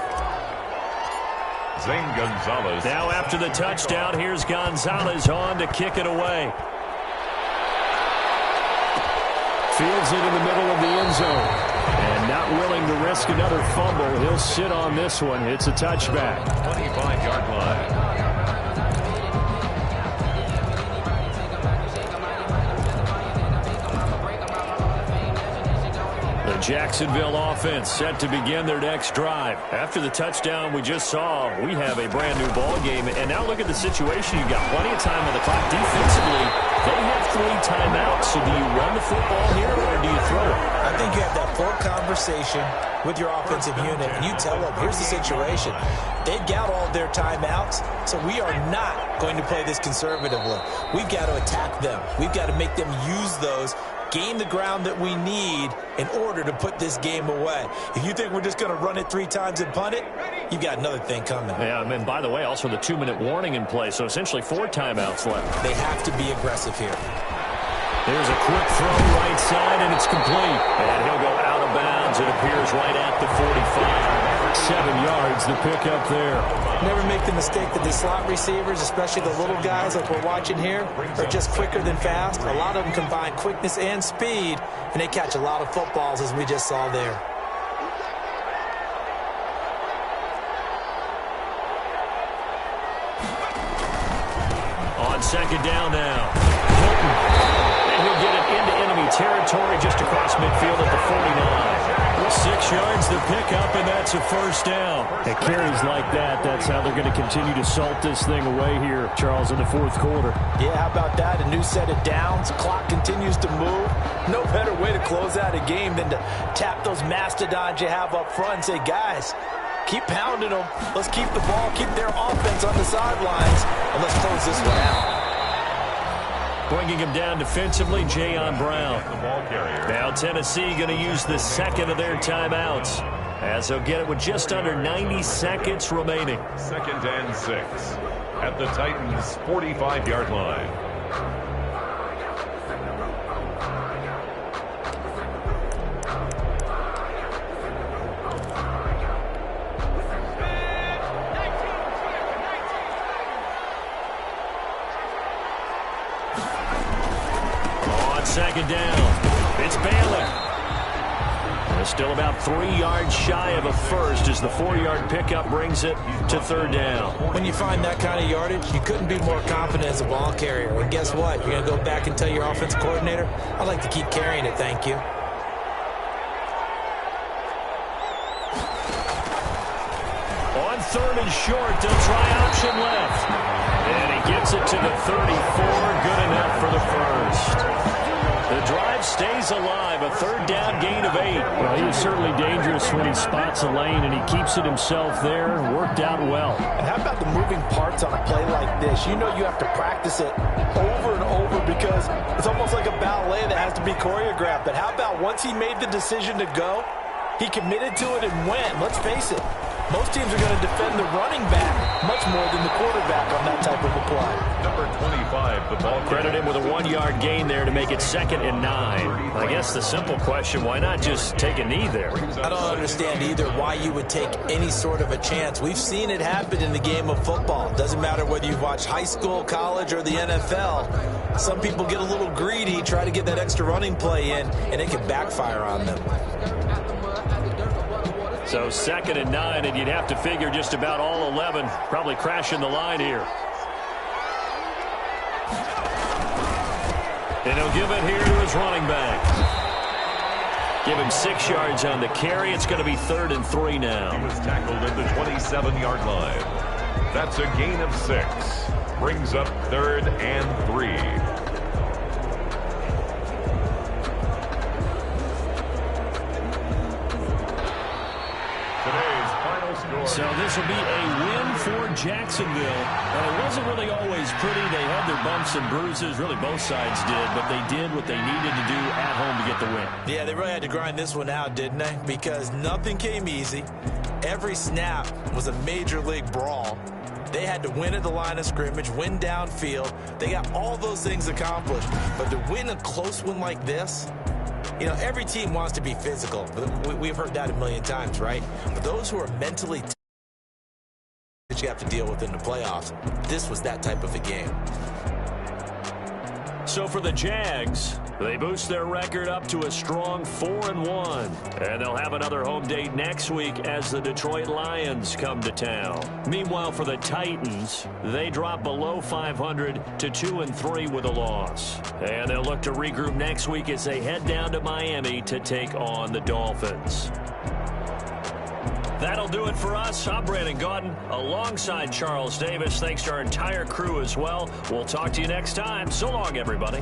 Zane Gonzalez. Now after the touchdown, here's Gonzalez on to kick it away. Fields it in the middle of the end zone. And not willing to risk another fumble. He'll sit on this one. It's a touchback. 25-yard line. The The Jacksonville offense set to begin their next drive. After the touchdown we just saw, we have a brand new ball game. And now look at the situation. You've got plenty of time on the clock. Defensively, they have 3 timeouts. So do you run the football here or do you throw it? I think you have that full conversation with your offensive unit, and you tell them, here's the situation. They've got all their timeouts, so we are not going to play this conservatively. We've got to attack them. We've got to make them use those, gain the ground that we need in order to put this game away. If you think we're just going to run it 3 times and punt it, you've got another thing coming. Yeah, and by the way, also the 2-minute warning in play, so essentially 4 timeouts left. They have to be aggressive here. There's a quick throw right side, and it's complete. And he'll go out of bounds. It appears right at the 45. 7 yards, the pickup there. Never make the mistake that the slot receivers, especially the little guys like we're watching here, are just quicker than fast. A lot of them combine quickness and speed, and they catch a lot of footballs, as we just saw there. On second down now. Hilton. And he'll get it into enemy territory just across midfield at the 49. 6 yards the pickup, and that's a first down. It carries like that. That's how they're going to continue to salt this thing away here, Charles, in the 4th quarter. Yeah, how about that? A new set of downs. Clock continues to move. No better way to close out a game than to tap those mastodons you have up front and say, guys, keep pounding them. Let's keep the ball, keep their offense on the sidelines, and let's close this one out. Bringing him down defensively, Jayon Brown. The ball carrier. Now Tennessee going to use the second of their timeouts, as they'll get it with just under 90 seconds remaining. 2nd and 6 at the Titans' 45-yard line. Second down. It's Bailey. They're still about 3 yards shy of a first as the 4-yard pickup brings it to 3rd down. When you find that kind of yardage, you couldn't be more confident as a ball carrier. And guess what? You're going to go back and tell your offensive coordinator, I'd like to keep carrying it, thank you. On 3rd and short, they'll try option left. And he gets it to the 34. Good enough for the first. The drive stays alive, a 3rd down gain of 8. Well, he is certainly dangerous when he spots a lane, and he keeps it himself there. Worked out well. And how about the moving parts on a play like this? You know you have to practice it over and over because it's almost like a ballet that has to be choreographed. But how about once he made the decision to go, he committed to it and went. Let's face it, most teams are going to defend the running back much more than the quarterback on that type of a play. Number 25, the ball. Credit him with a 1-yard gain there to make it 2nd and 9. I guess the simple question, why not just take a knee there? I don't understand either why you would take any sort of a chance. We've seen it happen in the game of football. Doesn't matter whether you've watched high school, college, or the NFL. Some people get a little greedy, try to get that extra running play in, and it can backfire on them. So 2nd and 9, and you'd have to figure just about all 11 probably crashing the line here. And he'll give it here to his running back. Give him 6 yards on the carry. It's going to be 3rd and 3 now. He was tackled at the 27-yard line. That's a gain of 6. Brings up 3rd and 3. So this will be a win for Jacksonville. And it wasn't really always pretty. They had their bumps and bruises. Really, both sides did. But they did what they needed to do at home to get the win. Yeah, they really had to grind this one out, didn't they? Because nothing came easy. Every snap was a major league brawl. They had to win at the line of scrimmage, win downfield. They got all those things accomplished. But to win a close one like this, you know, every team wants to be physical. We've heard that a million times, right? But those who are mentally that you have to deal with in the playoffs, this was that type of a game. So for the Jags, they boost their record up to a strong 4-1. And they'll have another home date next week as the Detroit Lions come to town. Meanwhile, for the Titans, they drop below 500 to 2-3 with a loss. And they'll look to regroup next week as they head down to Miami to take on the Dolphins. That'll do it for us. I'm Brandon Gaudin alongside Charles Davis. Thanks to our entire crew as well. We'll talk to you next time. So long, everybody.